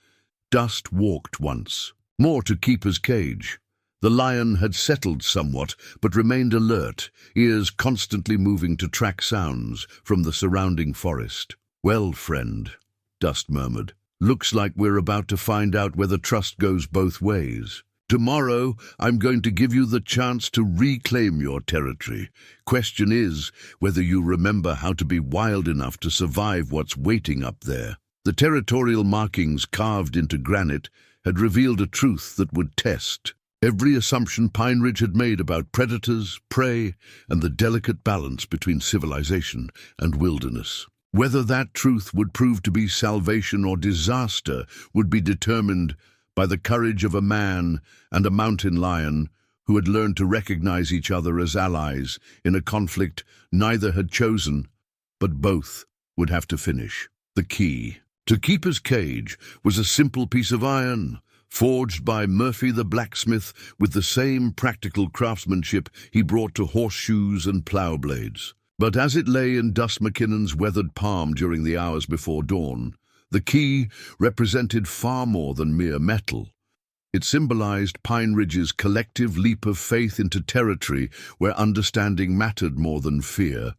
Dust walked once more to Keeper's cage. The lion had settled somewhat, but remained alert, ears constantly moving to track sounds from the surrounding forest. "Well, friend," Dust murmured, "looks like we're about to find out whether trust goes both ways. Tomorrow, I'm going to give you the chance to reclaim your territory. Question is whether you remember how to be wild enough to survive what's waiting up there." The territorial markings carved into granite had revealed a truth that would test every assumption Pine Ridge had made about predators, prey, and the delicate balance between civilization and wilderness. Whether that truth would prove to be salvation or disaster would be determined by the courage of a man and a mountain lion who had learned to recognize each other as allies in a conflict neither had chosen, but both would have to finish. The key to Keeper's cage was a simple piece of iron, forged by Murphy the blacksmith with the same practical craftsmanship he brought to horseshoes and plow blades. But as it lay in Dust McKinnon's weathered palm during the hours before dawn, the key represented far more than mere metal. It symbolized Pine Ridge's collective leap of faith into territory where understanding mattered more than fear,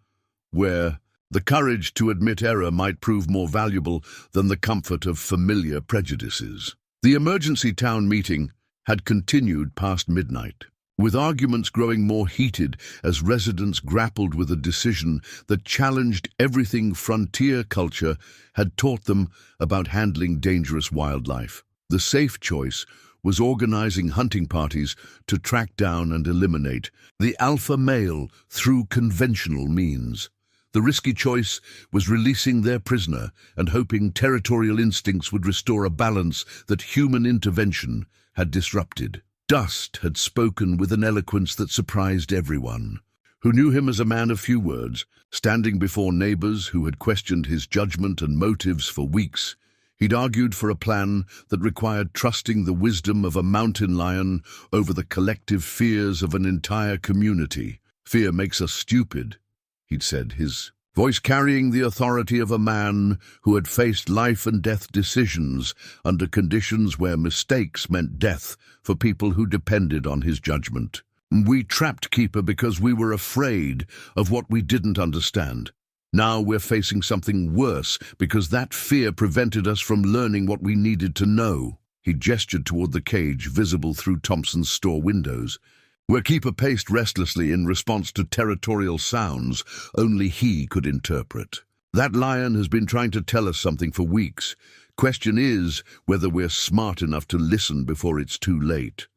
where the courage to admit error might prove more valuable than the comfort of familiar prejudices. The emergency town meeting had continued past midnight, with arguments growing more heated as residents grappled with a decision that challenged everything frontier culture had taught them about handling dangerous wildlife. The safe choice was organizing hunting parties to track down and eliminate the alpha male through conventional means. The risky choice was releasing their prisoner and hoping territorial instincts would restore a balance that human intervention had disrupted. Dust had spoken with an eloquence that surprised everyone, who knew him as a man of few words. Standing before neighbors who had questioned his judgment and motives for weeks, he'd argued for a plan that required trusting the wisdom of a mountain lion over the collective fears of an entire community. "Fear makes us stupid," he'd said, his voice carrying the authority of a man who had faced life and death decisions under conditions where mistakes meant death for people who depended on his judgment. "We trapped Keeper because we were afraid of what we didn't understand. Now we're facing something worse because that fear prevented us from learning what we needed to know." He gestured toward the cage visible through Thompson's store windows, where Keeper paced restlessly in response to territorial sounds only he could interpret. "That lion has been trying to tell us something for weeks. Question is whether we're smart enough to listen before it's too late."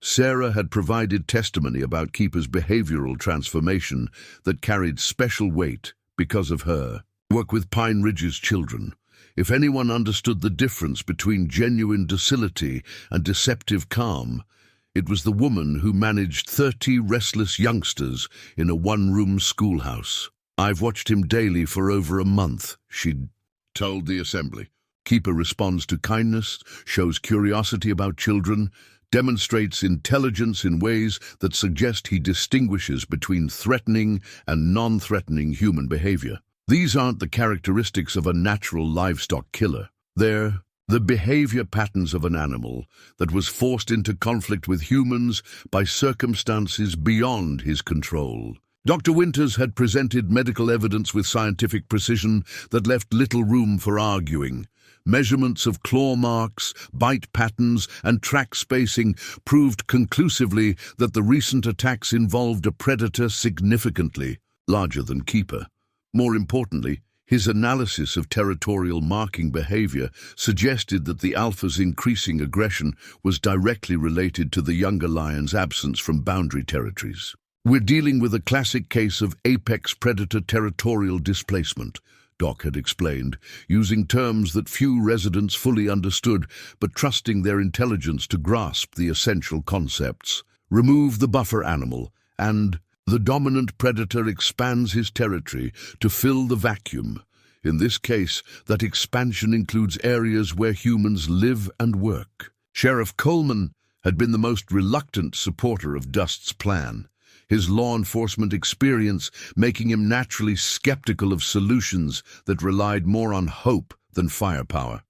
Sarah had provided testimony about Keeper's behavioral transformation that carried special weight because of her work with Pine Ridge's children. If anyone understood the difference between genuine docility and deceptive calm, it was the woman who managed 30 restless youngsters in a one-room schoolhouse. "I've watched him daily for over a month," she'd told the assembly. "Keeper responds to kindness, shows curiosity about children, demonstrates intelligence in ways that suggest he distinguishes between threatening and non-threatening human behavior. These aren't the characteristics of a natural livestock killer. They're the behavior patterns of an animal that was forced into conflict with humans by circumstances beyond his control." Dr. Winters had presented medical evidence with scientific precision that left little room for arguing. Measurements of claw marks, bite patterns, and track spacing proved conclusively that the recent attacks involved a predator significantly larger than Keeper. More importantly, his analysis of territorial marking behavior suggested that the alpha's increasing aggression was directly related to the younger lion's absence from boundary territories. "We're dealing with a classic case of apex predator territorial displacement," Doc had explained, using terms that few residents fully understood, but trusting their intelligence to grasp the essential concepts. Remove the buffer animal, and the dominant predator expands his territory to fill the vacuum. In this case, that expansion includes areas where humans live and work. Sheriff Coleman had been the most reluctant supporter of Dust's plan, his law enforcement experience making him naturally skeptical of solutions that relied more on hope than firepower.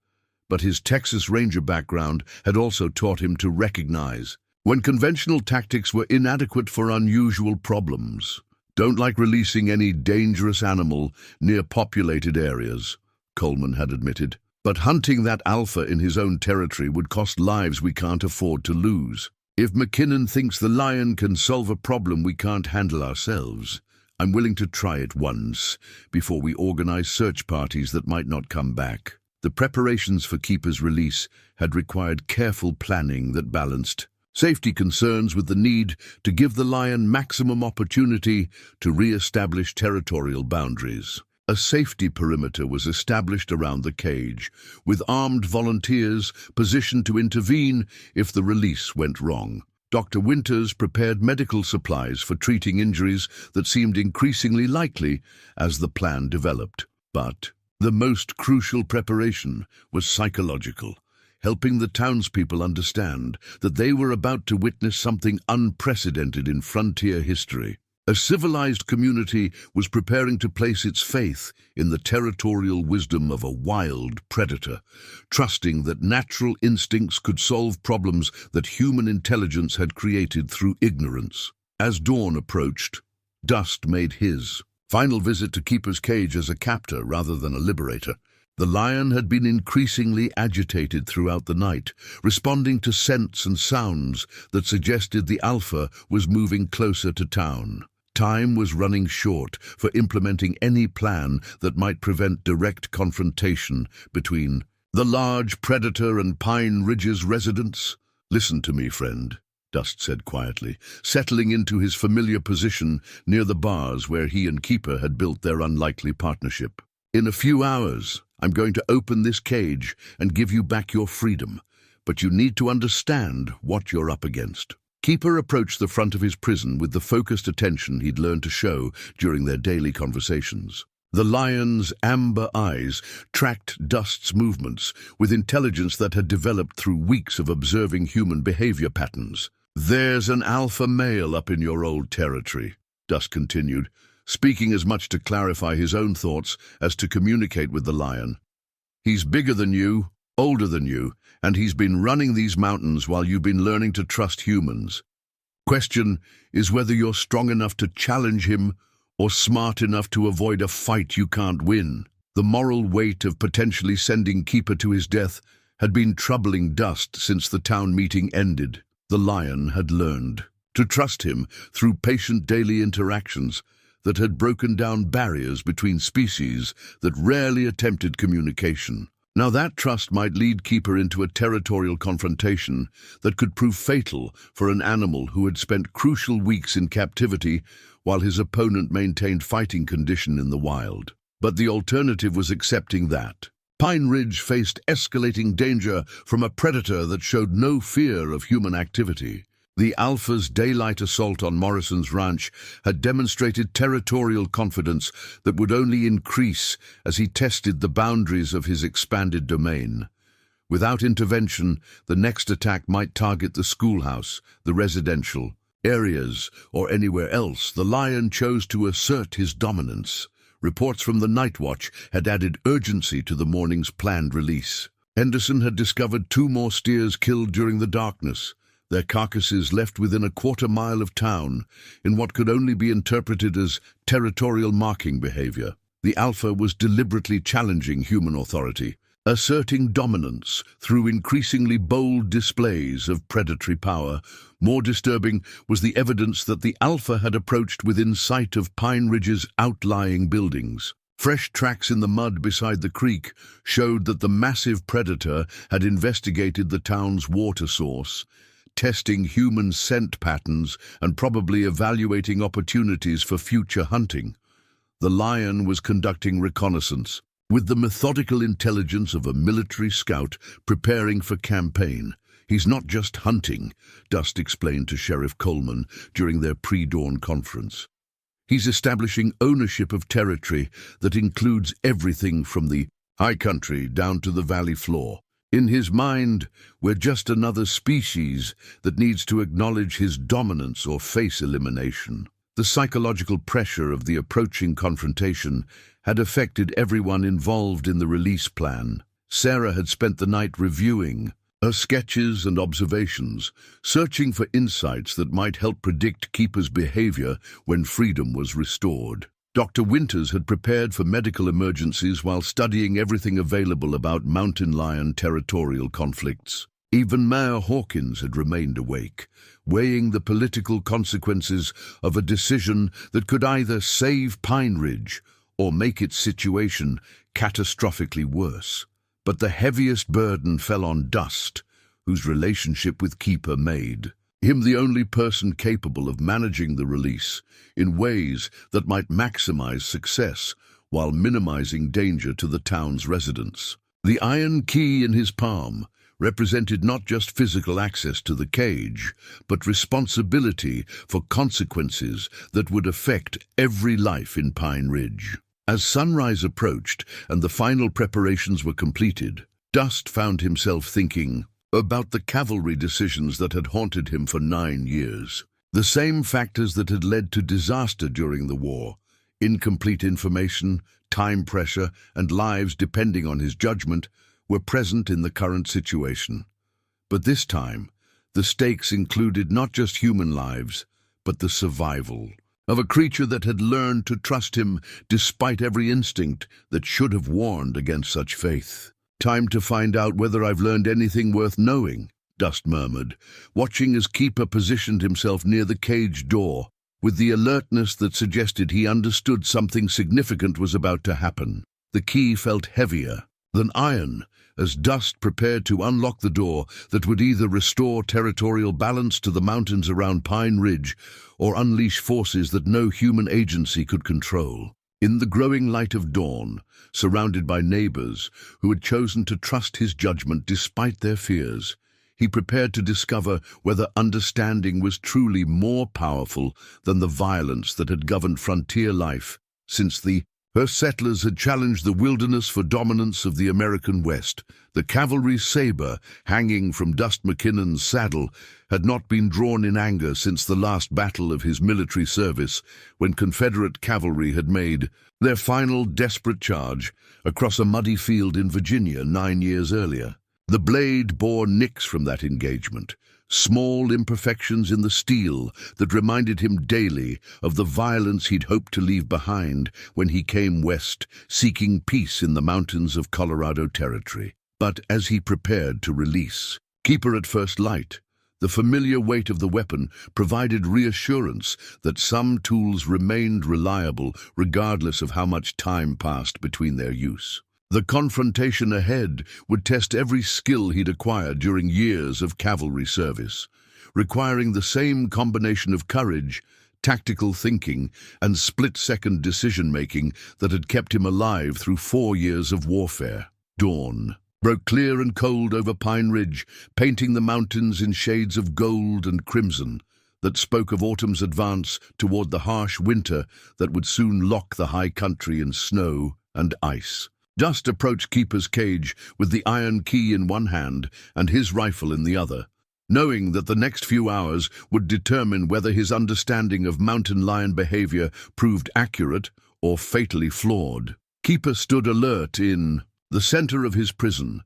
But his Texas Ranger background had also taught him to recognize when conventional tactics were inadequate for unusual problems. "Don't like releasing any dangerous animal near populated areas," Coleman had admitted. "But hunting that alpha in his own territory would cost lives we can't afford to lose. If McKinnon thinks the lion can solve a problem we can't handle ourselves, I'm willing to try it once before we organize search parties that might not come back." The preparations for Keeper's release had required careful planning that balanced safety concerns with the need to give the lion maximum opportunity to re-establish territorial boundaries. A safety perimeter was established around the cage, with armed volunteers positioned to intervene if the release went wrong. Dr. Winters prepared medical supplies for treating injuries that seemed increasingly likely as the plan developed. But the most crucial preparation was psychological, helping the townspeople understand that they were about to witness something unprecedented in frontier history. A civilized community was preparing to place its faith in the territorial wisdom of a wild predator, trusting that natural instincts could solve problems that human intelligence had created through ignorance. As dawn approached, Dust made his final visit to Keeper's cage as a captor rather than a liberator. The lion had been increasingly agitated throughout the night, responding to scents and sounds that suggested the alpha was moving closer to town. Time was running short for implementing any plan that might prevent direct confrontation between the large predator and Pine Ridge's residents. "Listen to me, friend," Dust said quietly, settling into his familiar position near the bars where he and Keeper had built their unlikely partnership. "In a few hours, I'm going to open this cage and give you back your freedom, but you need to understand what you're up against." Keeper approached the front of his prison with the focused attention he'd learned to show during their daily conversations. The lion's amber eyes tracked Dust's movements with intelligence that had developed through weeks of observing human behavior patterns. "There's an alpha male up in your old territory," Dust continued, speaking as much to clarify his own thoughts as to communicate with the lion. "He's bigger than you, older than you, and he's been running these mountains while you've been learning to trust humans. Question is whether you're strong enough to challenge him or smart enough to avoid a fight you can't win." The moral weight of potentially sending Keeper to his death had been troubling Dust since the town meeting ended. The lion had learned to trust him through patient daily interactions that had broken down barriers between species that rarely attempted communication. Now that trust might lead Keeper into a territorial confrontation that could prove fatal for an animal who had spent crucial weeks in captivity while his opponent maintained fighting condition in the wild. But the alternative was accepting that Pine Ridge faced escalating danger from a predator that showed no fear of human activity. The alpha's daylight assault on Morrison's ranch had demonstrated territorial confidence that would only increase as he tested the boundaries of his expanded domain. Without intervention, the next attack might target the schoolhouse, the residential areas, or anywhere else. The lion chose to assert his dominance. Reports from the Night Watch had added urgency to the morning's planned release. Henderson had discovered 2 more steers killed during the darkness, their carcasses left within a quarter-mile of town, in what could only be interpreted as territorial marking behavior. The alpha was deliberately challenging human authority, asserting dominance through increasingly bold displays of predatory power. More disturbing was the evidence that the alpha had approached within sight of Pine Ridge's outlying buildings. Fresh tracks in the mud beside the creek showed that the massive predator had investigated the town's water source, testing human scent patterns and probably evaluating opportunities for future hunting. The lion was conducting reconnaissance, with the methodical intelligence of a military scout preparing for campaign. "He's not just hunting," Dust explained to Sheriff Coleman during their pre-dawn conference. "He's establishing ownership of territory that includes everything from the high country down to the valley floor. In his mind, we're just another species that needs to acknowledge his dominance or face elimination. The psychological pressure of the approaching confrontation had affected everyone involved in the release plan. Sarah had spent the night reviewing her sketches and observations, searching for insights that might help predict Keeper's behavior when freedom was restored. Dr. Winters had prepared for medical emergencies while studying everything available about mountain lion territorial conflicts. Even Mayor Hawkins had remained awake, weighing the political consequences of a decision that could either save Pine Ridge or make its situation catastrophically worse. But the heaviest burden fell on Dust, whose relationship with Keeper made him the only person capable of managing the release in ways that might maximize success while minimizing danger to the town's residents. The iron key in his palm represented not just physical access to the cage, but responsibility for consequences that would affect every life in Pine Ridge. As sunrise approached and the final preparations were completed, Dust found himself thinking about the cavalry decisions that had haunted him for 9 years. The same factors that had led to disaster during the war, incomplete information, time pressure, and lives depending on his judgment, were present in the current situation. But this time, the stakes included not just human lives, but the survival of a creature that had learned to trust him despite every instinct that should have warned against such faith. "Time to find out whether I've learned anything worth knowing," Dust murmured, watching as Keeper positioned himself near the cage door, with the alertness that suggested he understood something significant was about to happen. The key felt heavier than iron as Dust prepared to unlock the door that would either restore territorial balance to the mountains around Pine Ridge or unleash forces that no human agency could control. In the growing light of dawn, surrounded by neighbors who had chosen to trust his judgment despite their fears, he prepared to discover whether understanding was truly more powerful than the violence that had governed frontier life since the first settlers had challenged the wilderness for dominance of the American West. The cavalry saber hanging from Dust McKinnon's saddle had not been drawn in anger since the last battle of his military service, when Confederate cavalry had made their final desperate charge across a muddy field in Virginia 9 years earlier. The blade bore nicks from that engagement, small imperfections in the steel that reminded him daily of the violence he'd hoped to leave behind when he came west, seeking peace in the mountains of Colorado Territory. But as he prepared to release Keeper at first light, the familiar weight of the weapon provided reassurance that some tools remained reliable regardless of how much time passed between their use. The confrontation ahead would test every skill he'd acquired during years of cavalry service, requiring the same combination of courage, tactical thinking, and split-second decision-making that had kept him alive through 4 years of warfare. Dawn broke clear and cold over Pine Ridge, painting the mountains in shades of gold and crimson that spoke of autumn's advance toward the harsh winter that would soon lock the high country in snow and ice. Dust approached Keeper's cage with the iron key in one hand and his rifle in the other, knowing that the next few hours would determine whether his understanding of mountain lion behavior proved accurate or fatally flawed. Keeper stood alert in the center of his prison,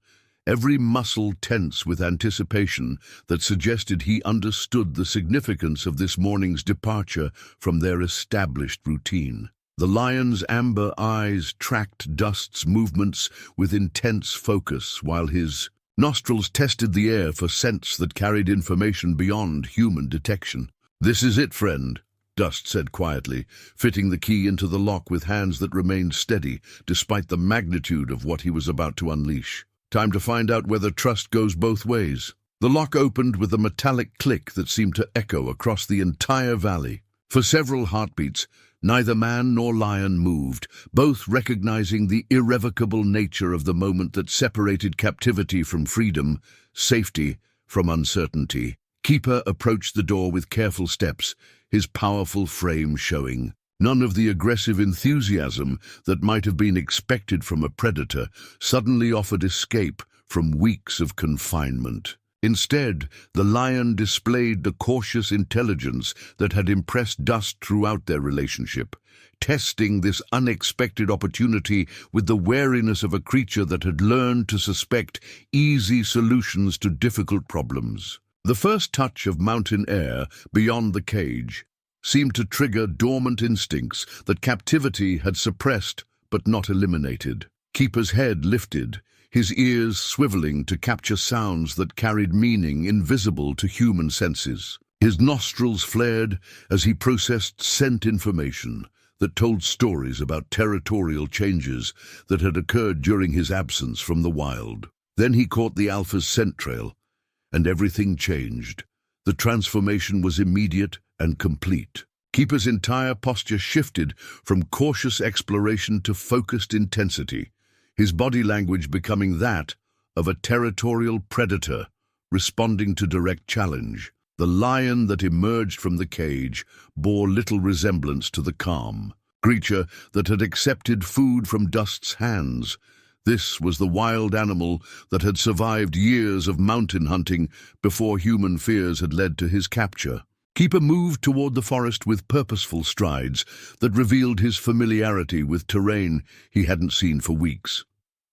every muscle tense with anticipation that suggested he understood the significance of this morning's departure from their established routine. The lion's amber eyes tracked Dust's movements with intense focus, while his nostrils tested the air for scents that carried information beyond human detection. "This is it, friend," Dust said quietly, fitting the key into the lock with hands that remained steady despite the magnitude of what he was about to unleash. "Time to find out whether trust goes both ways." The lock opened with a metallic click that seemed to echo across the entire valley. For several heartbeats, neither man nor lion moved, both recognizing the irrevocable nature of the moment that separated captivity from freedom, safety from uncertainty. Keeper approached the door with careful steps, his powerful frame showing none of the aggressive enthusiasm that might have been expected from a predator. Suddenly offered escape from weeks of confinement. Instead, the lion displayed the cautious intelligence that had impressed Dust throughout their relationship, testing this unexpected opportunity with the wariness of a creature that had learned to suspect easy solutions to difficult problems. The first touch of mountain air beyond the cage seemed to trigger dormant instincts that captivity had suppressed but not eliminated. Keeper's head lifted, his ears swiveling to capture sounds that carried meaning invisible to human senses. His nostrils flared as he processed scent information that told stories about territorial changes that had occurred during his absence from the wild. Then he caught the alpha's scent trail, and everything changed. The transformation was immediate and complete. Keeper's entire posture shifted from cautious exploration to focused intensity, his body language becoming that of a territorial predator responding to direct challenge. The lion that emerged from the cage bore little resemblance to the calm creature that had accepted food from Dust's hands. This was the wild animal that had survived years of mountain hunting before human fears had led to his capture. Keeper moved toward the forest with purposeful strides that revealed his familiarity with terrain he hadn't seen for weeks.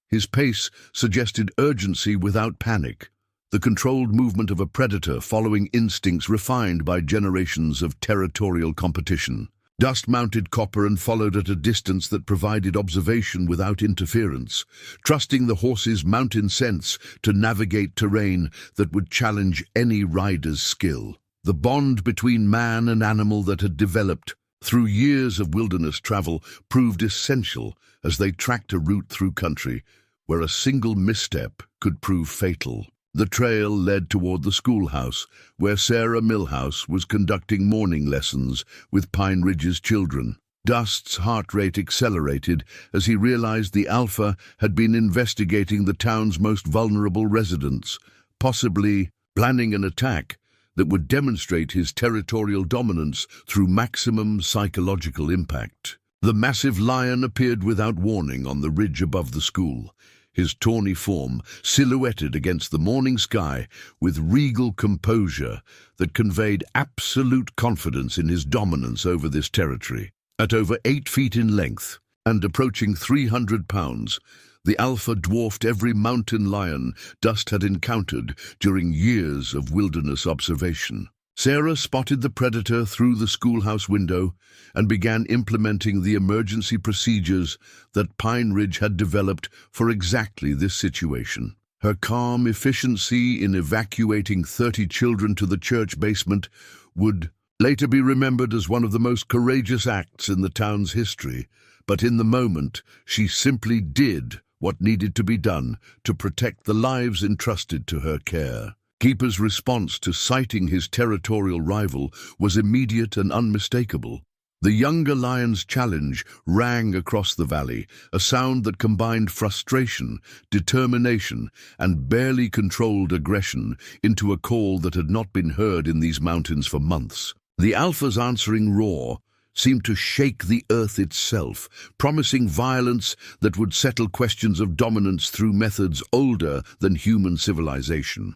His pace suggested urgency without panic, the controlled movement of a predator following instincts refined by generations of territorial competition. Dust mounted Copper and followed at a distance that provided observation without interference, trusting the horse's mountain sense to navigate terrain that would challenge any rider's skill. The bond between man and animal that had developed through years of wilderness travel proved essential as they tracked a route through country where a single misstep could prove fatal. The trail led toward the schoolhouse, where Sarah Milhouse was conducting morning lessons with Pine Ridge's children. Dust's heart rate accelerated as he realized the alpha had been investigating the town's most vulnerable residents, possibly planning an attack that would demonstrate his territorial dominance through maximum psychological impact. The massive lion appeared without warning on the ridge above the school, his tawny form silhouetted against the morning sky with regal composure that conveyed absolute confidence in his dominance over this territory. At over 8 feet in length and approaching 300 pounds, the alpha dwarfed every mountain lion Dust had encountered during years of wilderness observation. Sarah spotted the predator through the schoolhouse window and began implementing the emergency procedures that Pine Ridge had developed for exactly this situation. Her calm efficiency in evacuating 30 children to the church basement would later be remembered as one of the most courageous acts in the town's history, but in the moment, she simply did what needed to be done to protect the lives entrusted to her care. Keeper's response to sighting his territorial rival was immediate and unmistakable. The younger lion's challenge rang across the valley, a sound that combined frustration, determination, and barely controlled aggression into a call that had not been heard in these mountains for months. The alpha's answering roar seemed to shake the earth itself, promising violence that would settle questions of dominance through methods older than human civilization.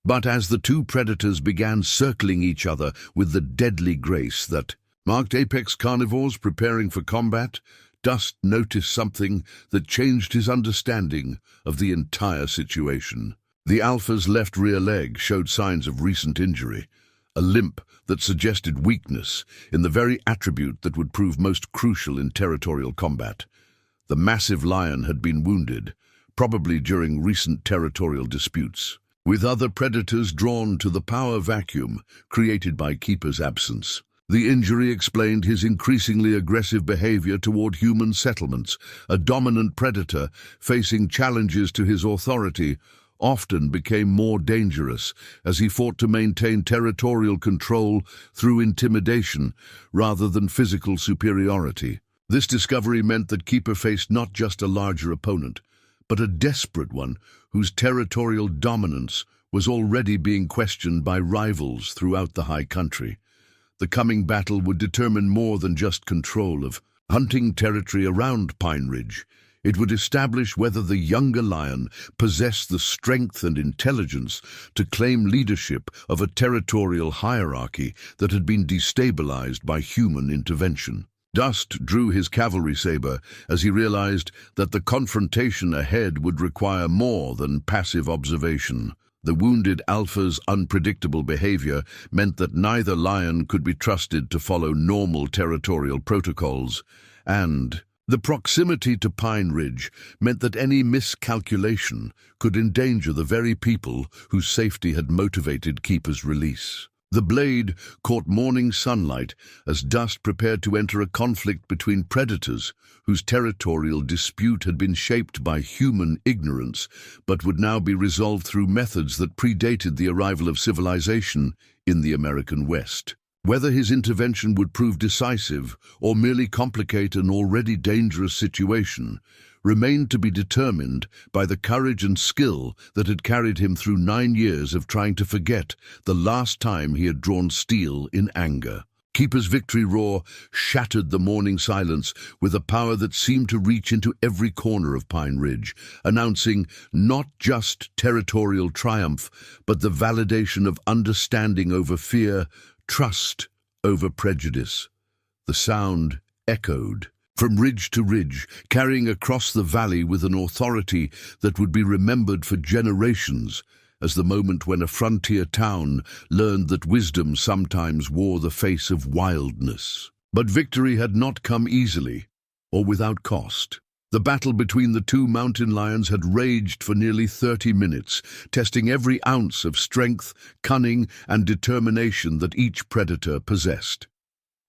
But as the two predators began circling each other with the deadly grace that marked apex carnivores preparing for combat, Dust noticed something that changed his understanding of the entire situation. The alpha's left rear leg showed signs of recent injury, a limp that suggested weakness in the very attribute that would prove most crucial in territorial combat. The massive lion had been wounded, probably during recent territorial disputes, with other predators drawn to the power vacuum created by Keeper's absence. The injury explained his increasingly aggressive behavior toward human settlements. A dominant predator facing challenges to his authority often became more dangerous as he fought to maintain territorial control through intimidation rather than physical superiority. This discovery meant that Keeper faced not just a larger opponent, but a desperate one whose territorial dominance was already being questioned by rivals throughout the high country. The coming battle would determine more than just control of hunting territory around Pine Ridge. It would establish whether the younger lion possessed the strength and intelligence to claim leadership of a territorial hierarchy that had been destabilized by human intervention. Dust drew his cavalry saber as he realized that the confrontation ahead would require more than passive observation. The wounded alpha's unpredictable behavior meant that neither lion could be trusted to follow normal territorial protocols, and the proximity to Pine Ridge meant that any miscalculation could endanger the very people whose safety had motivated Keeper's release. The blade caught morning sunlight as Dust prepared to enter a conflict between predators whose territorial dispute had been shaped by human ignorance but would now be resolved through methods that predated the arrival of civilization in the American West. Whether his intervention would prove decisive or merely complicate an already dangerous situation remained to be determined by the courage and skill that had carried him through 9 years of trying to forget the last time he had drawn steel in anger. Keeper's victory roar shattered the morning silence with a power that seemed to reach into every corner of Pine Ridge, announcing not just territorial triumph, but the validation of understanding over fear, trust over prejudice. The sound echoed from ridge to ridge, carrying across the valley with an authority that would be remembered for generations as the moment when a frontier town learned that wisdom sometimes wore the face of wildness. But victory had not come easily or without cost. The battle between the two mountain lions had raged for nearly 30 minutes, testing every ounce of strength, cunning, and determination that each predator possessed.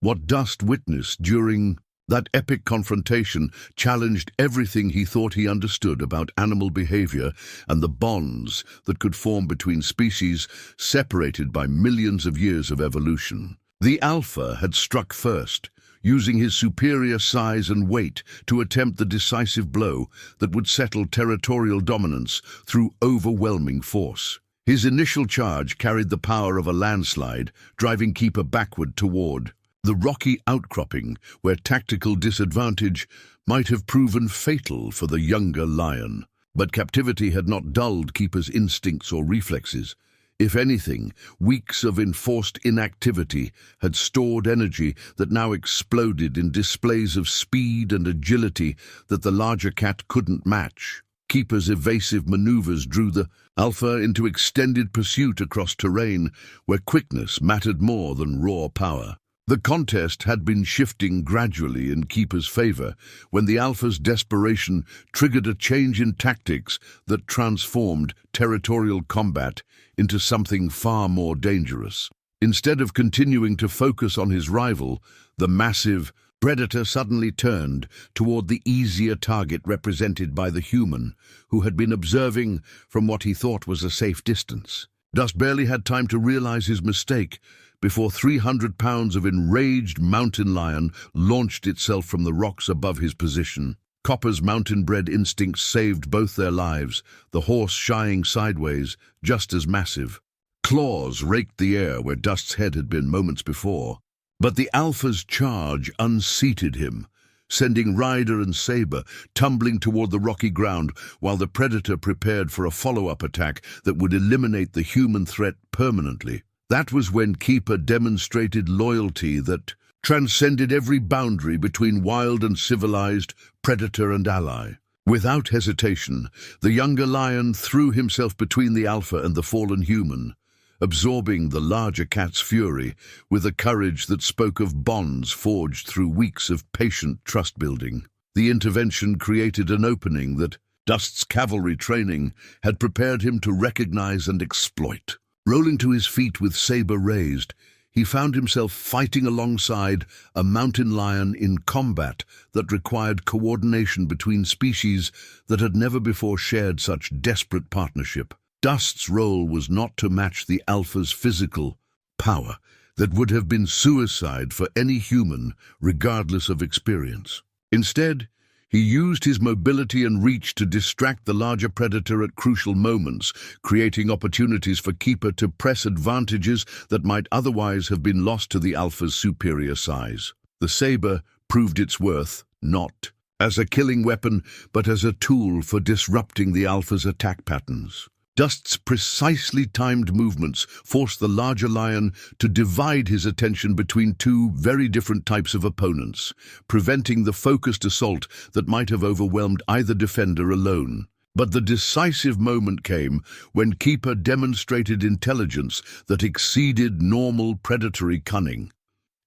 What Dust witnessed during that epic confrontation challenged everything he thought he understood about animal behavior and the bonds that could form between species separated by millions of years of evolution. The alpha had struck first, using his superior size and weight to attempt the decisive blow that would settle territorial dominance through overwhelming force. His initial charge carried the power of a landslide, driving Keeper backward toward the rocky outcropping where tactical disadvantage might have proven fatal for the younger lion. But captivity had not dulled Keeper's instincts or reflexes. If anything, weeks of enforced inactivity had stored energy that now exploded in displays of speed and agility that the larger cat couldn't match. Keeper's evasive maneuvers drew the alpha into extended pursuit across terrain where quickness mattered more than raw power. The contest had been shifting gradually in Keeper's favor when the alpha's desperation triggered a change in tactics that transformed territorial combat into something far more dangerous. Instead of continuing to focus on his rival, the massive predator suddenly turned toward the easier target represented by the human, who had been observing from what he thought was a safe distance. Dust barely had time to realize his mistake before 300 pounds of enraged mountain lion launched itself from the rocks above his position. Copper's mountain-bred instincts saved both their lives, the horse shying sideways, just as massive. Claws raked the air where Dust's head had been moments before. But the alpha's charge unseated him, sending rider and saber tumbling toward the rocky ground while the predator prepared for a follow-up attack that would eliminate the human threat permanently. That was when Keeper demonstrated loyalty that transcended every boundary between wild and civilized, predator and ally. Without hesitation, the younger lion threw himself between the alpha and the fallen human, absorbing the larger cat's fury with a courage that spoke of bonds forged through weeks of patient trust-building. The intervention created an opening that Dust's cavalry training had prepared him to recognize and exploit. Rolling to his feet with saber raised, he found himself fighting alongside a mountain lion in combat that required coordination between species that had never before shared such desperate partnership. Dust's role was not to match the alpha's physical power that would have been suicide for any human, regardless of experience. Instead, he used his mobility and reach to distract the larger predator at crucial moments, creating opportunities for Keeper to press advantages that might otherwise have been lost to the alpha's superior size. The saber proved its worth, not as a killing weapon, but as a tool for disrupting the alpha's attack patterns. Dust's precisely timed movements forced the larger lion to divide his attention between two very different types of opponents, preventing the focused assault that might have overwhelmed either defender alone. But the decisive moment came when Keeper demonstrated intelligence that exceeded normal predatory cunning.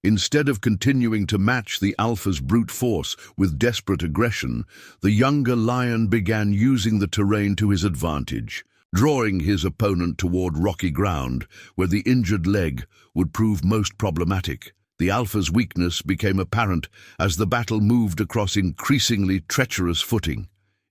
Instead of continuing to match the alpha's brute force with desperate aggression, the younger lion began using the terrain to his advantage, drawing his opponent toward rocky ground where the injured leg would prove most problematic. The alpha's weakness became apparent as the battle moved across increasingly treacherous footing.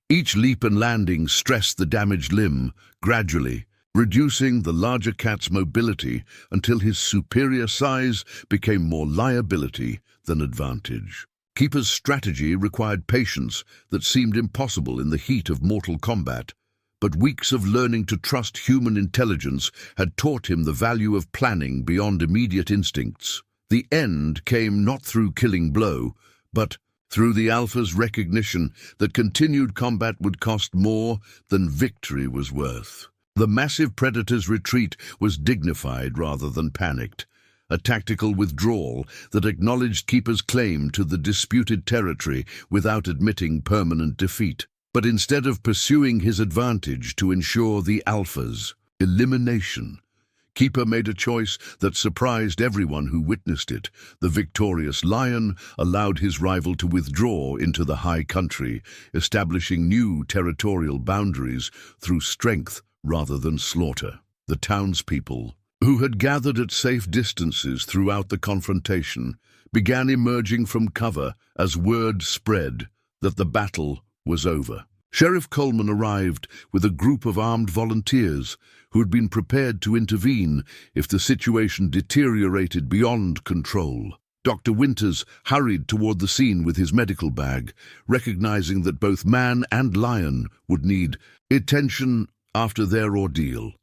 Each leap and landing stressed the damaged limb, gradually reducing the larger cat's mobility until his superior size became more liability than advantage. Keeper's strategy required patience that seemed impossible in the heat of mortal combat, but weeks of learning to trust human intelligence had taught him the value of planning beyond immediate instincts. The end came not through killing blow, but through the alpha's recognition that continued combat would cost more than victory was worth. The massive predator's retreat was dignified rather than panicked, a tactical withdrawal that acknowledged Keeper's claim to the disputed territory without admitting permanent defeat. But instead of pursuing his advantage to ensure the alpha's elimination, Keeper made a choice that surprised everyone who witnessed it. The victorious lion allowed his rival to withdraw into the high country, establishing new territorial boundaries through strength rather than slaughter. The townspeople, who had gathered at safe distances throughout the confrontation, began emerging from cover as word spread that the battle was over. Sheriff Coleman arrived with a group of armed volunteers who had been prepared to intervene if the situation deteriorated beyond control. Dr. Winters hurried toward the scene with his medical bag, recognizing that both man and lion would need attention after their ordeal.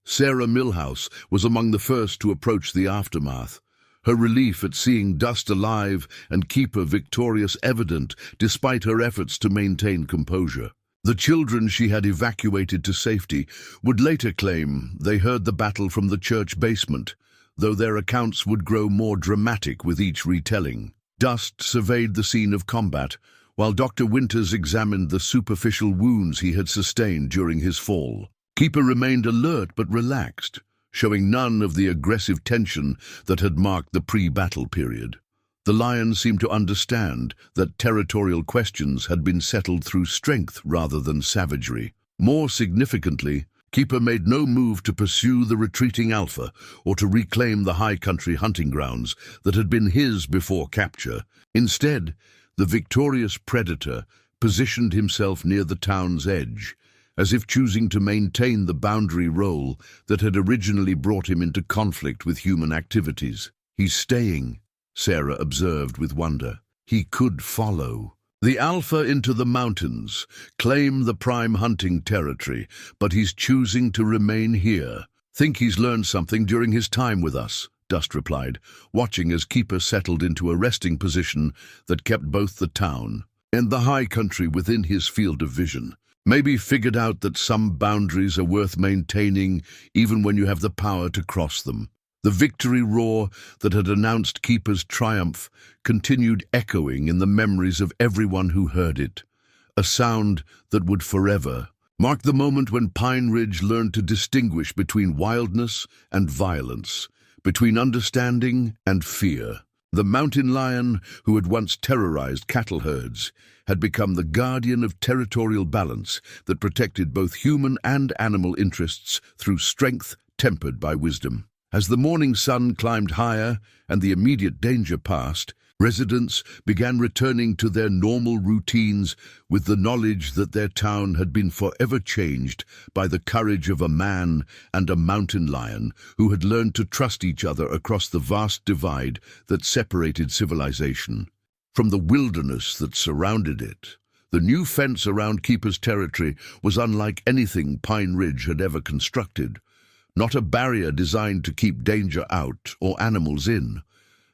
Sarah Milhouse was among the first to approach the aftermath, her relief at seeing Dust alive and Keeper victorious evident despite her efforts to maintain composure. The children she had evacuated to safety would later claim they heard the battle from the church basement, though their accounts would grow more dramatic with each retelling. Dust surveyed the scene of combat, while Dr. Winters examined the superficial wounds he had sustained during his fall. Keeper remained alert but relaxed, showing none of the aggressive tension that had marked the pre-battle period. The lion seemed to understand that territorial questions had been settled through strength rather than savagery. More significantly, Keeper made no move to pursue the retreating alpha or to reclaim the high country hunting grounds that had been his before capture. Instead, the victorious predator positioned himself near the town's edge, as if choosing to maintain the boundary role that had originally brought him into conflict with human activities. "He's staying," Sarah observed with wonder. "He could follow the alpha into the mountains, claim the prime hunting territory, but he's choosing to remain here. Think he's learned something during his time with us," Dust replied, watching as Keeper settled into a resting position that kept both the town and the high country within his field of vision. "Maybe figured out that some boundaries are worth maintaining even when you have the power to cross them." The victory roar that had announced Keeper's triumph continued echoing in the memories of everyone who heard it, a sound that would forever mark the moment when Pine Ridge learned to distinguish between wildness and violence, between understanding and fear. The mountain lion, who had once terrorized cattle herds, had become the guardian of territorial balance that protected both human and animal interests through strength tempered by wisdom. As the morning sun climbed higher and the immediate danger passed, residents began returning to their normal routines with the knowledge that their town had been forever changed by the courage of a man and a mountain lion who had learned to trust each other across the vast divide that separated civilization from the wilderness that surrounded it. The new fence around Keeper's territory was unlike anything Pine Ridge had ever constructed. Not a barrier designed to keep danger out or animals in,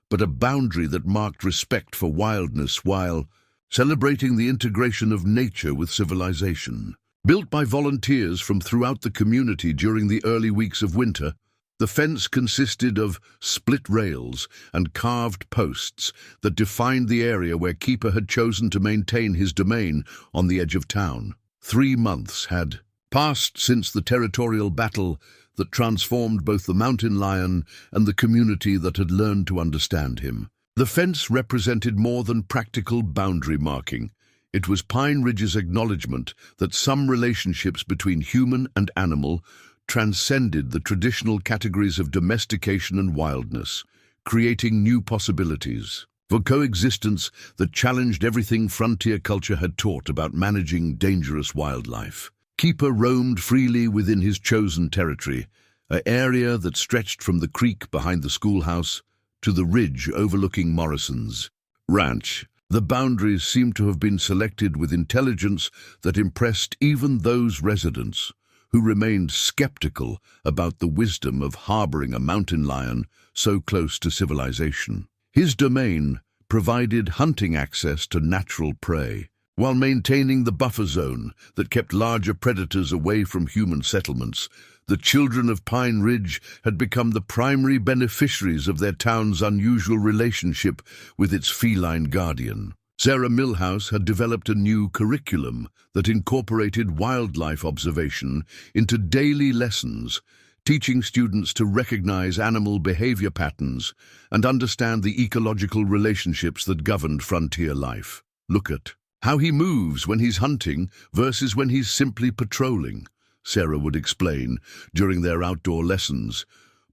but a boundary that marked respect for wildness while celebrating the integration of nature with civilization. Built by volunteers from throughout the community during the early weeks of winter, the fence consisted of split rails and carved posts that defined the area where Keeper had chosen to maintain his domain on the edge of town. 3 months had passed since the territorial battle that transformed both the mountain lion and the community that had learned to understand him. The fence represented more than practical boundary marking. It was Pine Ridge's acknowledgement that some relationships between human and animal transcended the traditional categories of domestication and wildness, creating new possibilities for coexistence that challenged everything frontier culture had taught about managing dangerous wildlife. Keeper roamed freely within his chosen territory, an area that stretched from the creek behind the schoolhouse to the ridge overlooking Morrison's ranch. The boundaries seemed to have been selected with intelligence that impressed even those residents who remained skeptical about the wisdom of harboring a mountain lion so close to civilization. His domain provided hunting access to natural prey, while maintaining the buffer zone that kept larger predators away from human settlements. The children of Pine Ridge had become the primary beneficiaries of their town's unusual relationship with its feline guardian. Sarah Millhouse had developed a new curriculum that incorporated wildlife observation into daily lessons, teaching students to recognize animal behavior patterns and understand the ecological relationships that governed frontier life. Look at how he moves when he's hunting versus when he's simply patrolling, Sarah would explain during their outdoor lessons,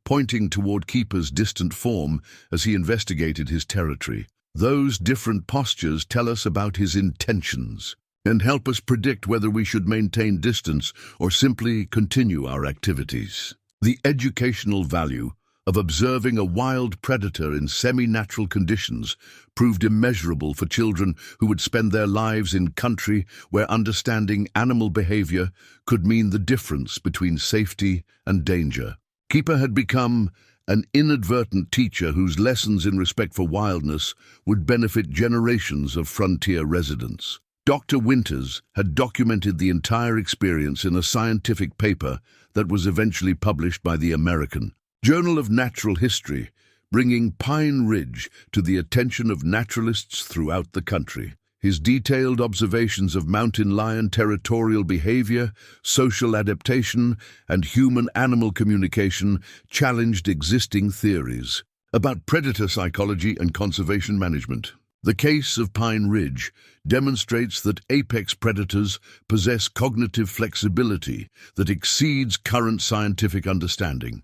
pointing toward Keeper's distant form as he investigated his territory. Those different postures tell us about his intentions and help us predict whether we should maintain distance or simply continue our activities. The educational value of observing a wild predator in semi-natural conditions proved immeasurable for children who would spend their lives in country where understanding animal behavior could mean the difference between safety and danger. Keeper had become an inadvertent teacher whose lessons in respect for wildness would benefit generations of frontier residents. Dr. Winters had documented the entire experience in a scientific paper that was eventually published by the American Journal of Natural History, bringing Pine Ridge to the attention of naturalists throughout the country. His detailed observations of mountain lion territorial behavior, social adaptation, and human-animal communication challenged existing theories about predator psychology and conservation management. The case of Pine Ridge demonstrates that apex predators possess cognitive flexibility that exceeds current scientific understanding,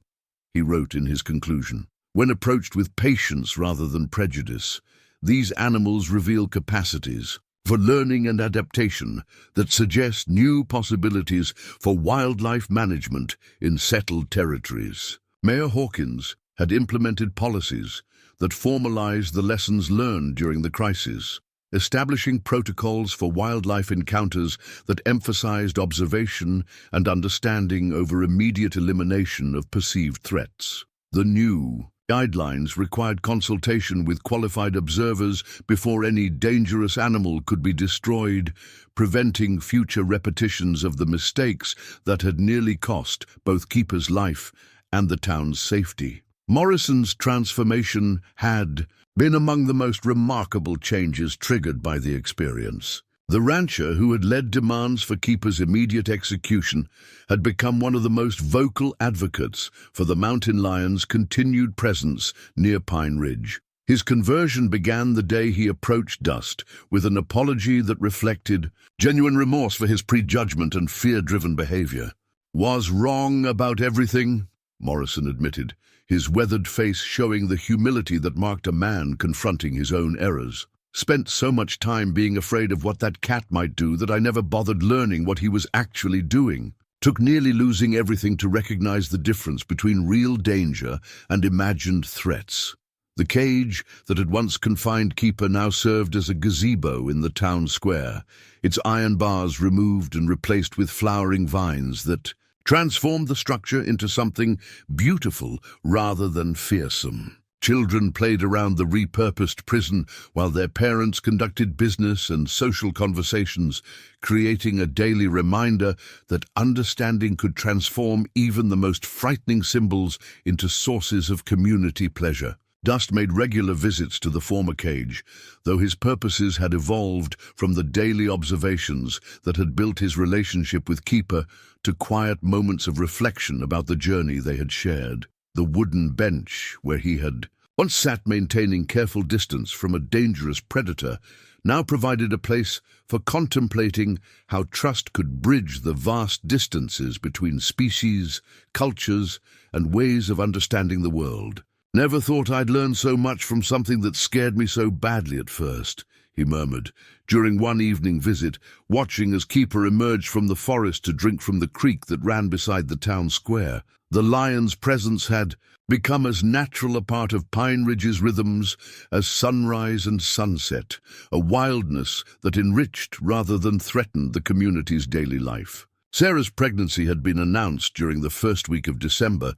he wrote in his conclusion. When approached with patience rather than prejudice, these animals reveal capacities for learning and adaptation that suggest new possibilities for wildlife management in settled territories. Mayor Hawkins had implemented policies that formalized the lessons learned during the crisis, establishing protocols for wildlife encounters that emphasized observation and understanding over immediate elimination of perceived threats. The new guidelines required consultation with qualified observers before any dangerous animal could be destroyed, preventing future repetitions of the mistakes that had nearly cost both Keeper's life and the town's safety. Morrison's transformation had been among the most remarkable changes triggered by the experience. The rancher who had led demands for Keeper's immediate execution had become one of the most vocal advocates for the mountain lion's continued presence near Pine Ridge. His conversion began the day he approached Dust with an apology that reflected genuine remorse for his prejudgment and fear-driven behavior. "Was wrong about everything," Morrison admitted, his weathered face showing the humility that marked a man confronting his own errors. "Spent so much time being afraid of what that cat might do that I never bothered learning what he was actually doing. Took nearly losing everything to recognize the difference between real danger and imagined threats." The cage that had once confined Keeper now served as a gazebo in the town square, its iron bars removed and replaced with flowering vines that transformed the structure into something beautiful rather than fearsome. Children played around the repurposed prison while their parents conducted business and social conversations, creating a daily reminder that understanding could transform even the most frightening symbols into sources of community pleasure. Dust made regular visits to the former cage, though his purposes had evolved from the daily observations that had built his relationship with Keeper to quiet moments of reflection about the journey they had shared. The wooden bench where he had once sat maintaining careful distance from a dangerous predator now provided a place for contemplating how trust could bridge the vast distances between species, cultures, and ways of understanding the world. "Never thought I'd learn so much from something that scared me so badly at first," he murmured, during one evening visit, watching as Keeper emerged from the forest to drink from the creek that ran beside the town square. The lion's presence had become as natural a part of Pine Ridge's rhythms as sunrise and sunset, a wildness that enriched rather than threatened the community's daily life. Sarah's pregnancy had been announced during the first week of December,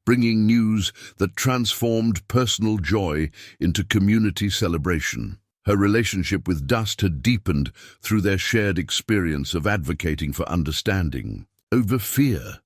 bringing news that transformed personal joy into community celebration. Her relationship with Dust had deepened through their shared experience of advocating for understanding over fear,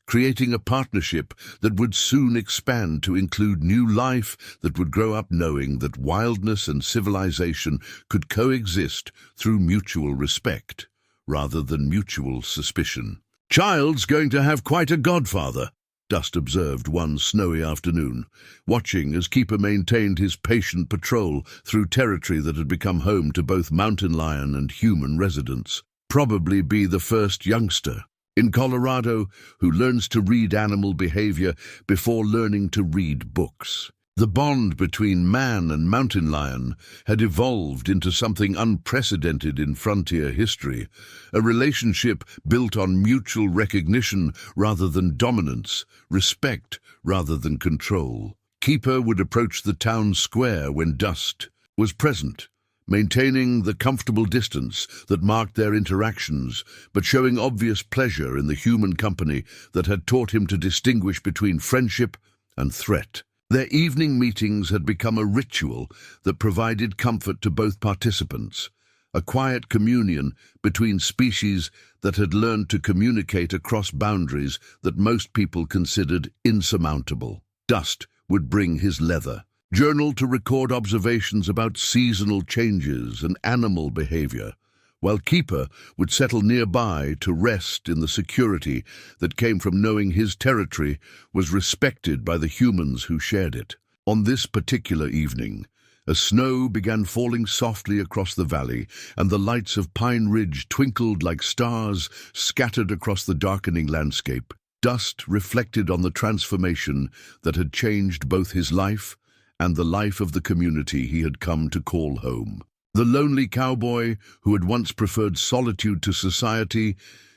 creating a partnership that would soon expand to include new life that would grow up knowing that wildness and civilization could coexist through mutual respect, rather than mutual suspicion. "Child's going to have quite a godfather," Dust observed one snowy afternoon, watching as Keeper maintained his patient patrol through territory that had become home to both mountain lion and human residents. "Probably be the first youngster in Colorado who learns to read animal behavior before learning to read books." The bond between man and mountain lion had evolved into something unprecedented in frontier history, a relationship built on mutual recognition rather than dominance, respect rather than control. Keeper would approach the town square when Dust was present, maintaining the comfortable distance that marked their interactions, but showing obvious pleasure in the human company that had taught him to distinguish between friendship and threat. Their evening meetings had become a ritual that provided comfort to both participants, a quiet communion between species that had learned to communicate across boundaries that most people considered insurmountable. Dust would bring his leather journal to record observations about seasonal changes and animal behavior, while Keeper would settle nearby to rest in the security that came from knowing his territory was respected by the humans who shared it. On this particular evening, as snow began falling softly across the valley and the lights of Pine Ridge twinkled like stars scattered across the darkening landscape, Dust reflected on the transformation that had changed both his life and the life of the community he had come to call home. The lonely cowboy, who had once preferred solitude to society,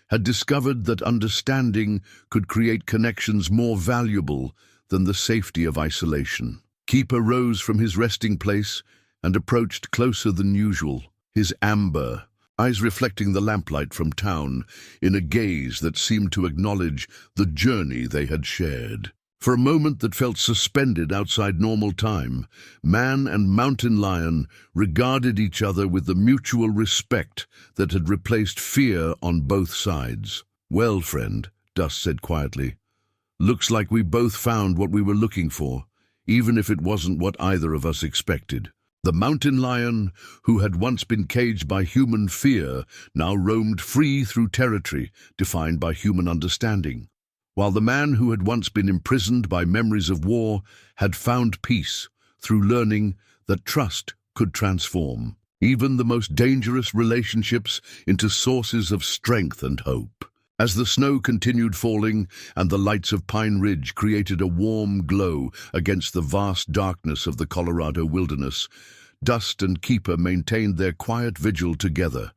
had discovered that understanding could create connections more valuable than the safety of isolation. Keeper rose from his resting place and approached closer than usual, his amber eyes reflecting the lamplight from town in a gaze that seemed to acknowledge the journey they had shared. For a moment that felt suspended outside normal time, man and mountain lion regarded each other with the mutual respect that had replaced fear on both sides. "Well, friend," Dust said quietly, "looks like we both found what we were looking for, even if it wasn't what either of us expected." The mountain lion, who had once been caged by human fear, now roamed free through territory defined by human understanding, while the man who had once been imprisoned by memories of war had found peace through learning that trust could transform even the most dangerous relationships into sources of strength and hope. As the snow continued falling and the lights of Pine Ridge created a warm glow against the vast darkness of the Colorado wilderness, Dust and Keeper maintained their quiet vigil together,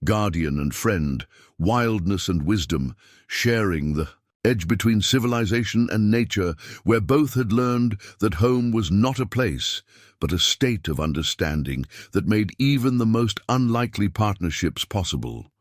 guardian and friend, wildness and wisdom, sharing the edge between civilization and nature, where both had learned that home was not a place, but a state of understanding that made even the most unlikely partnerships possible.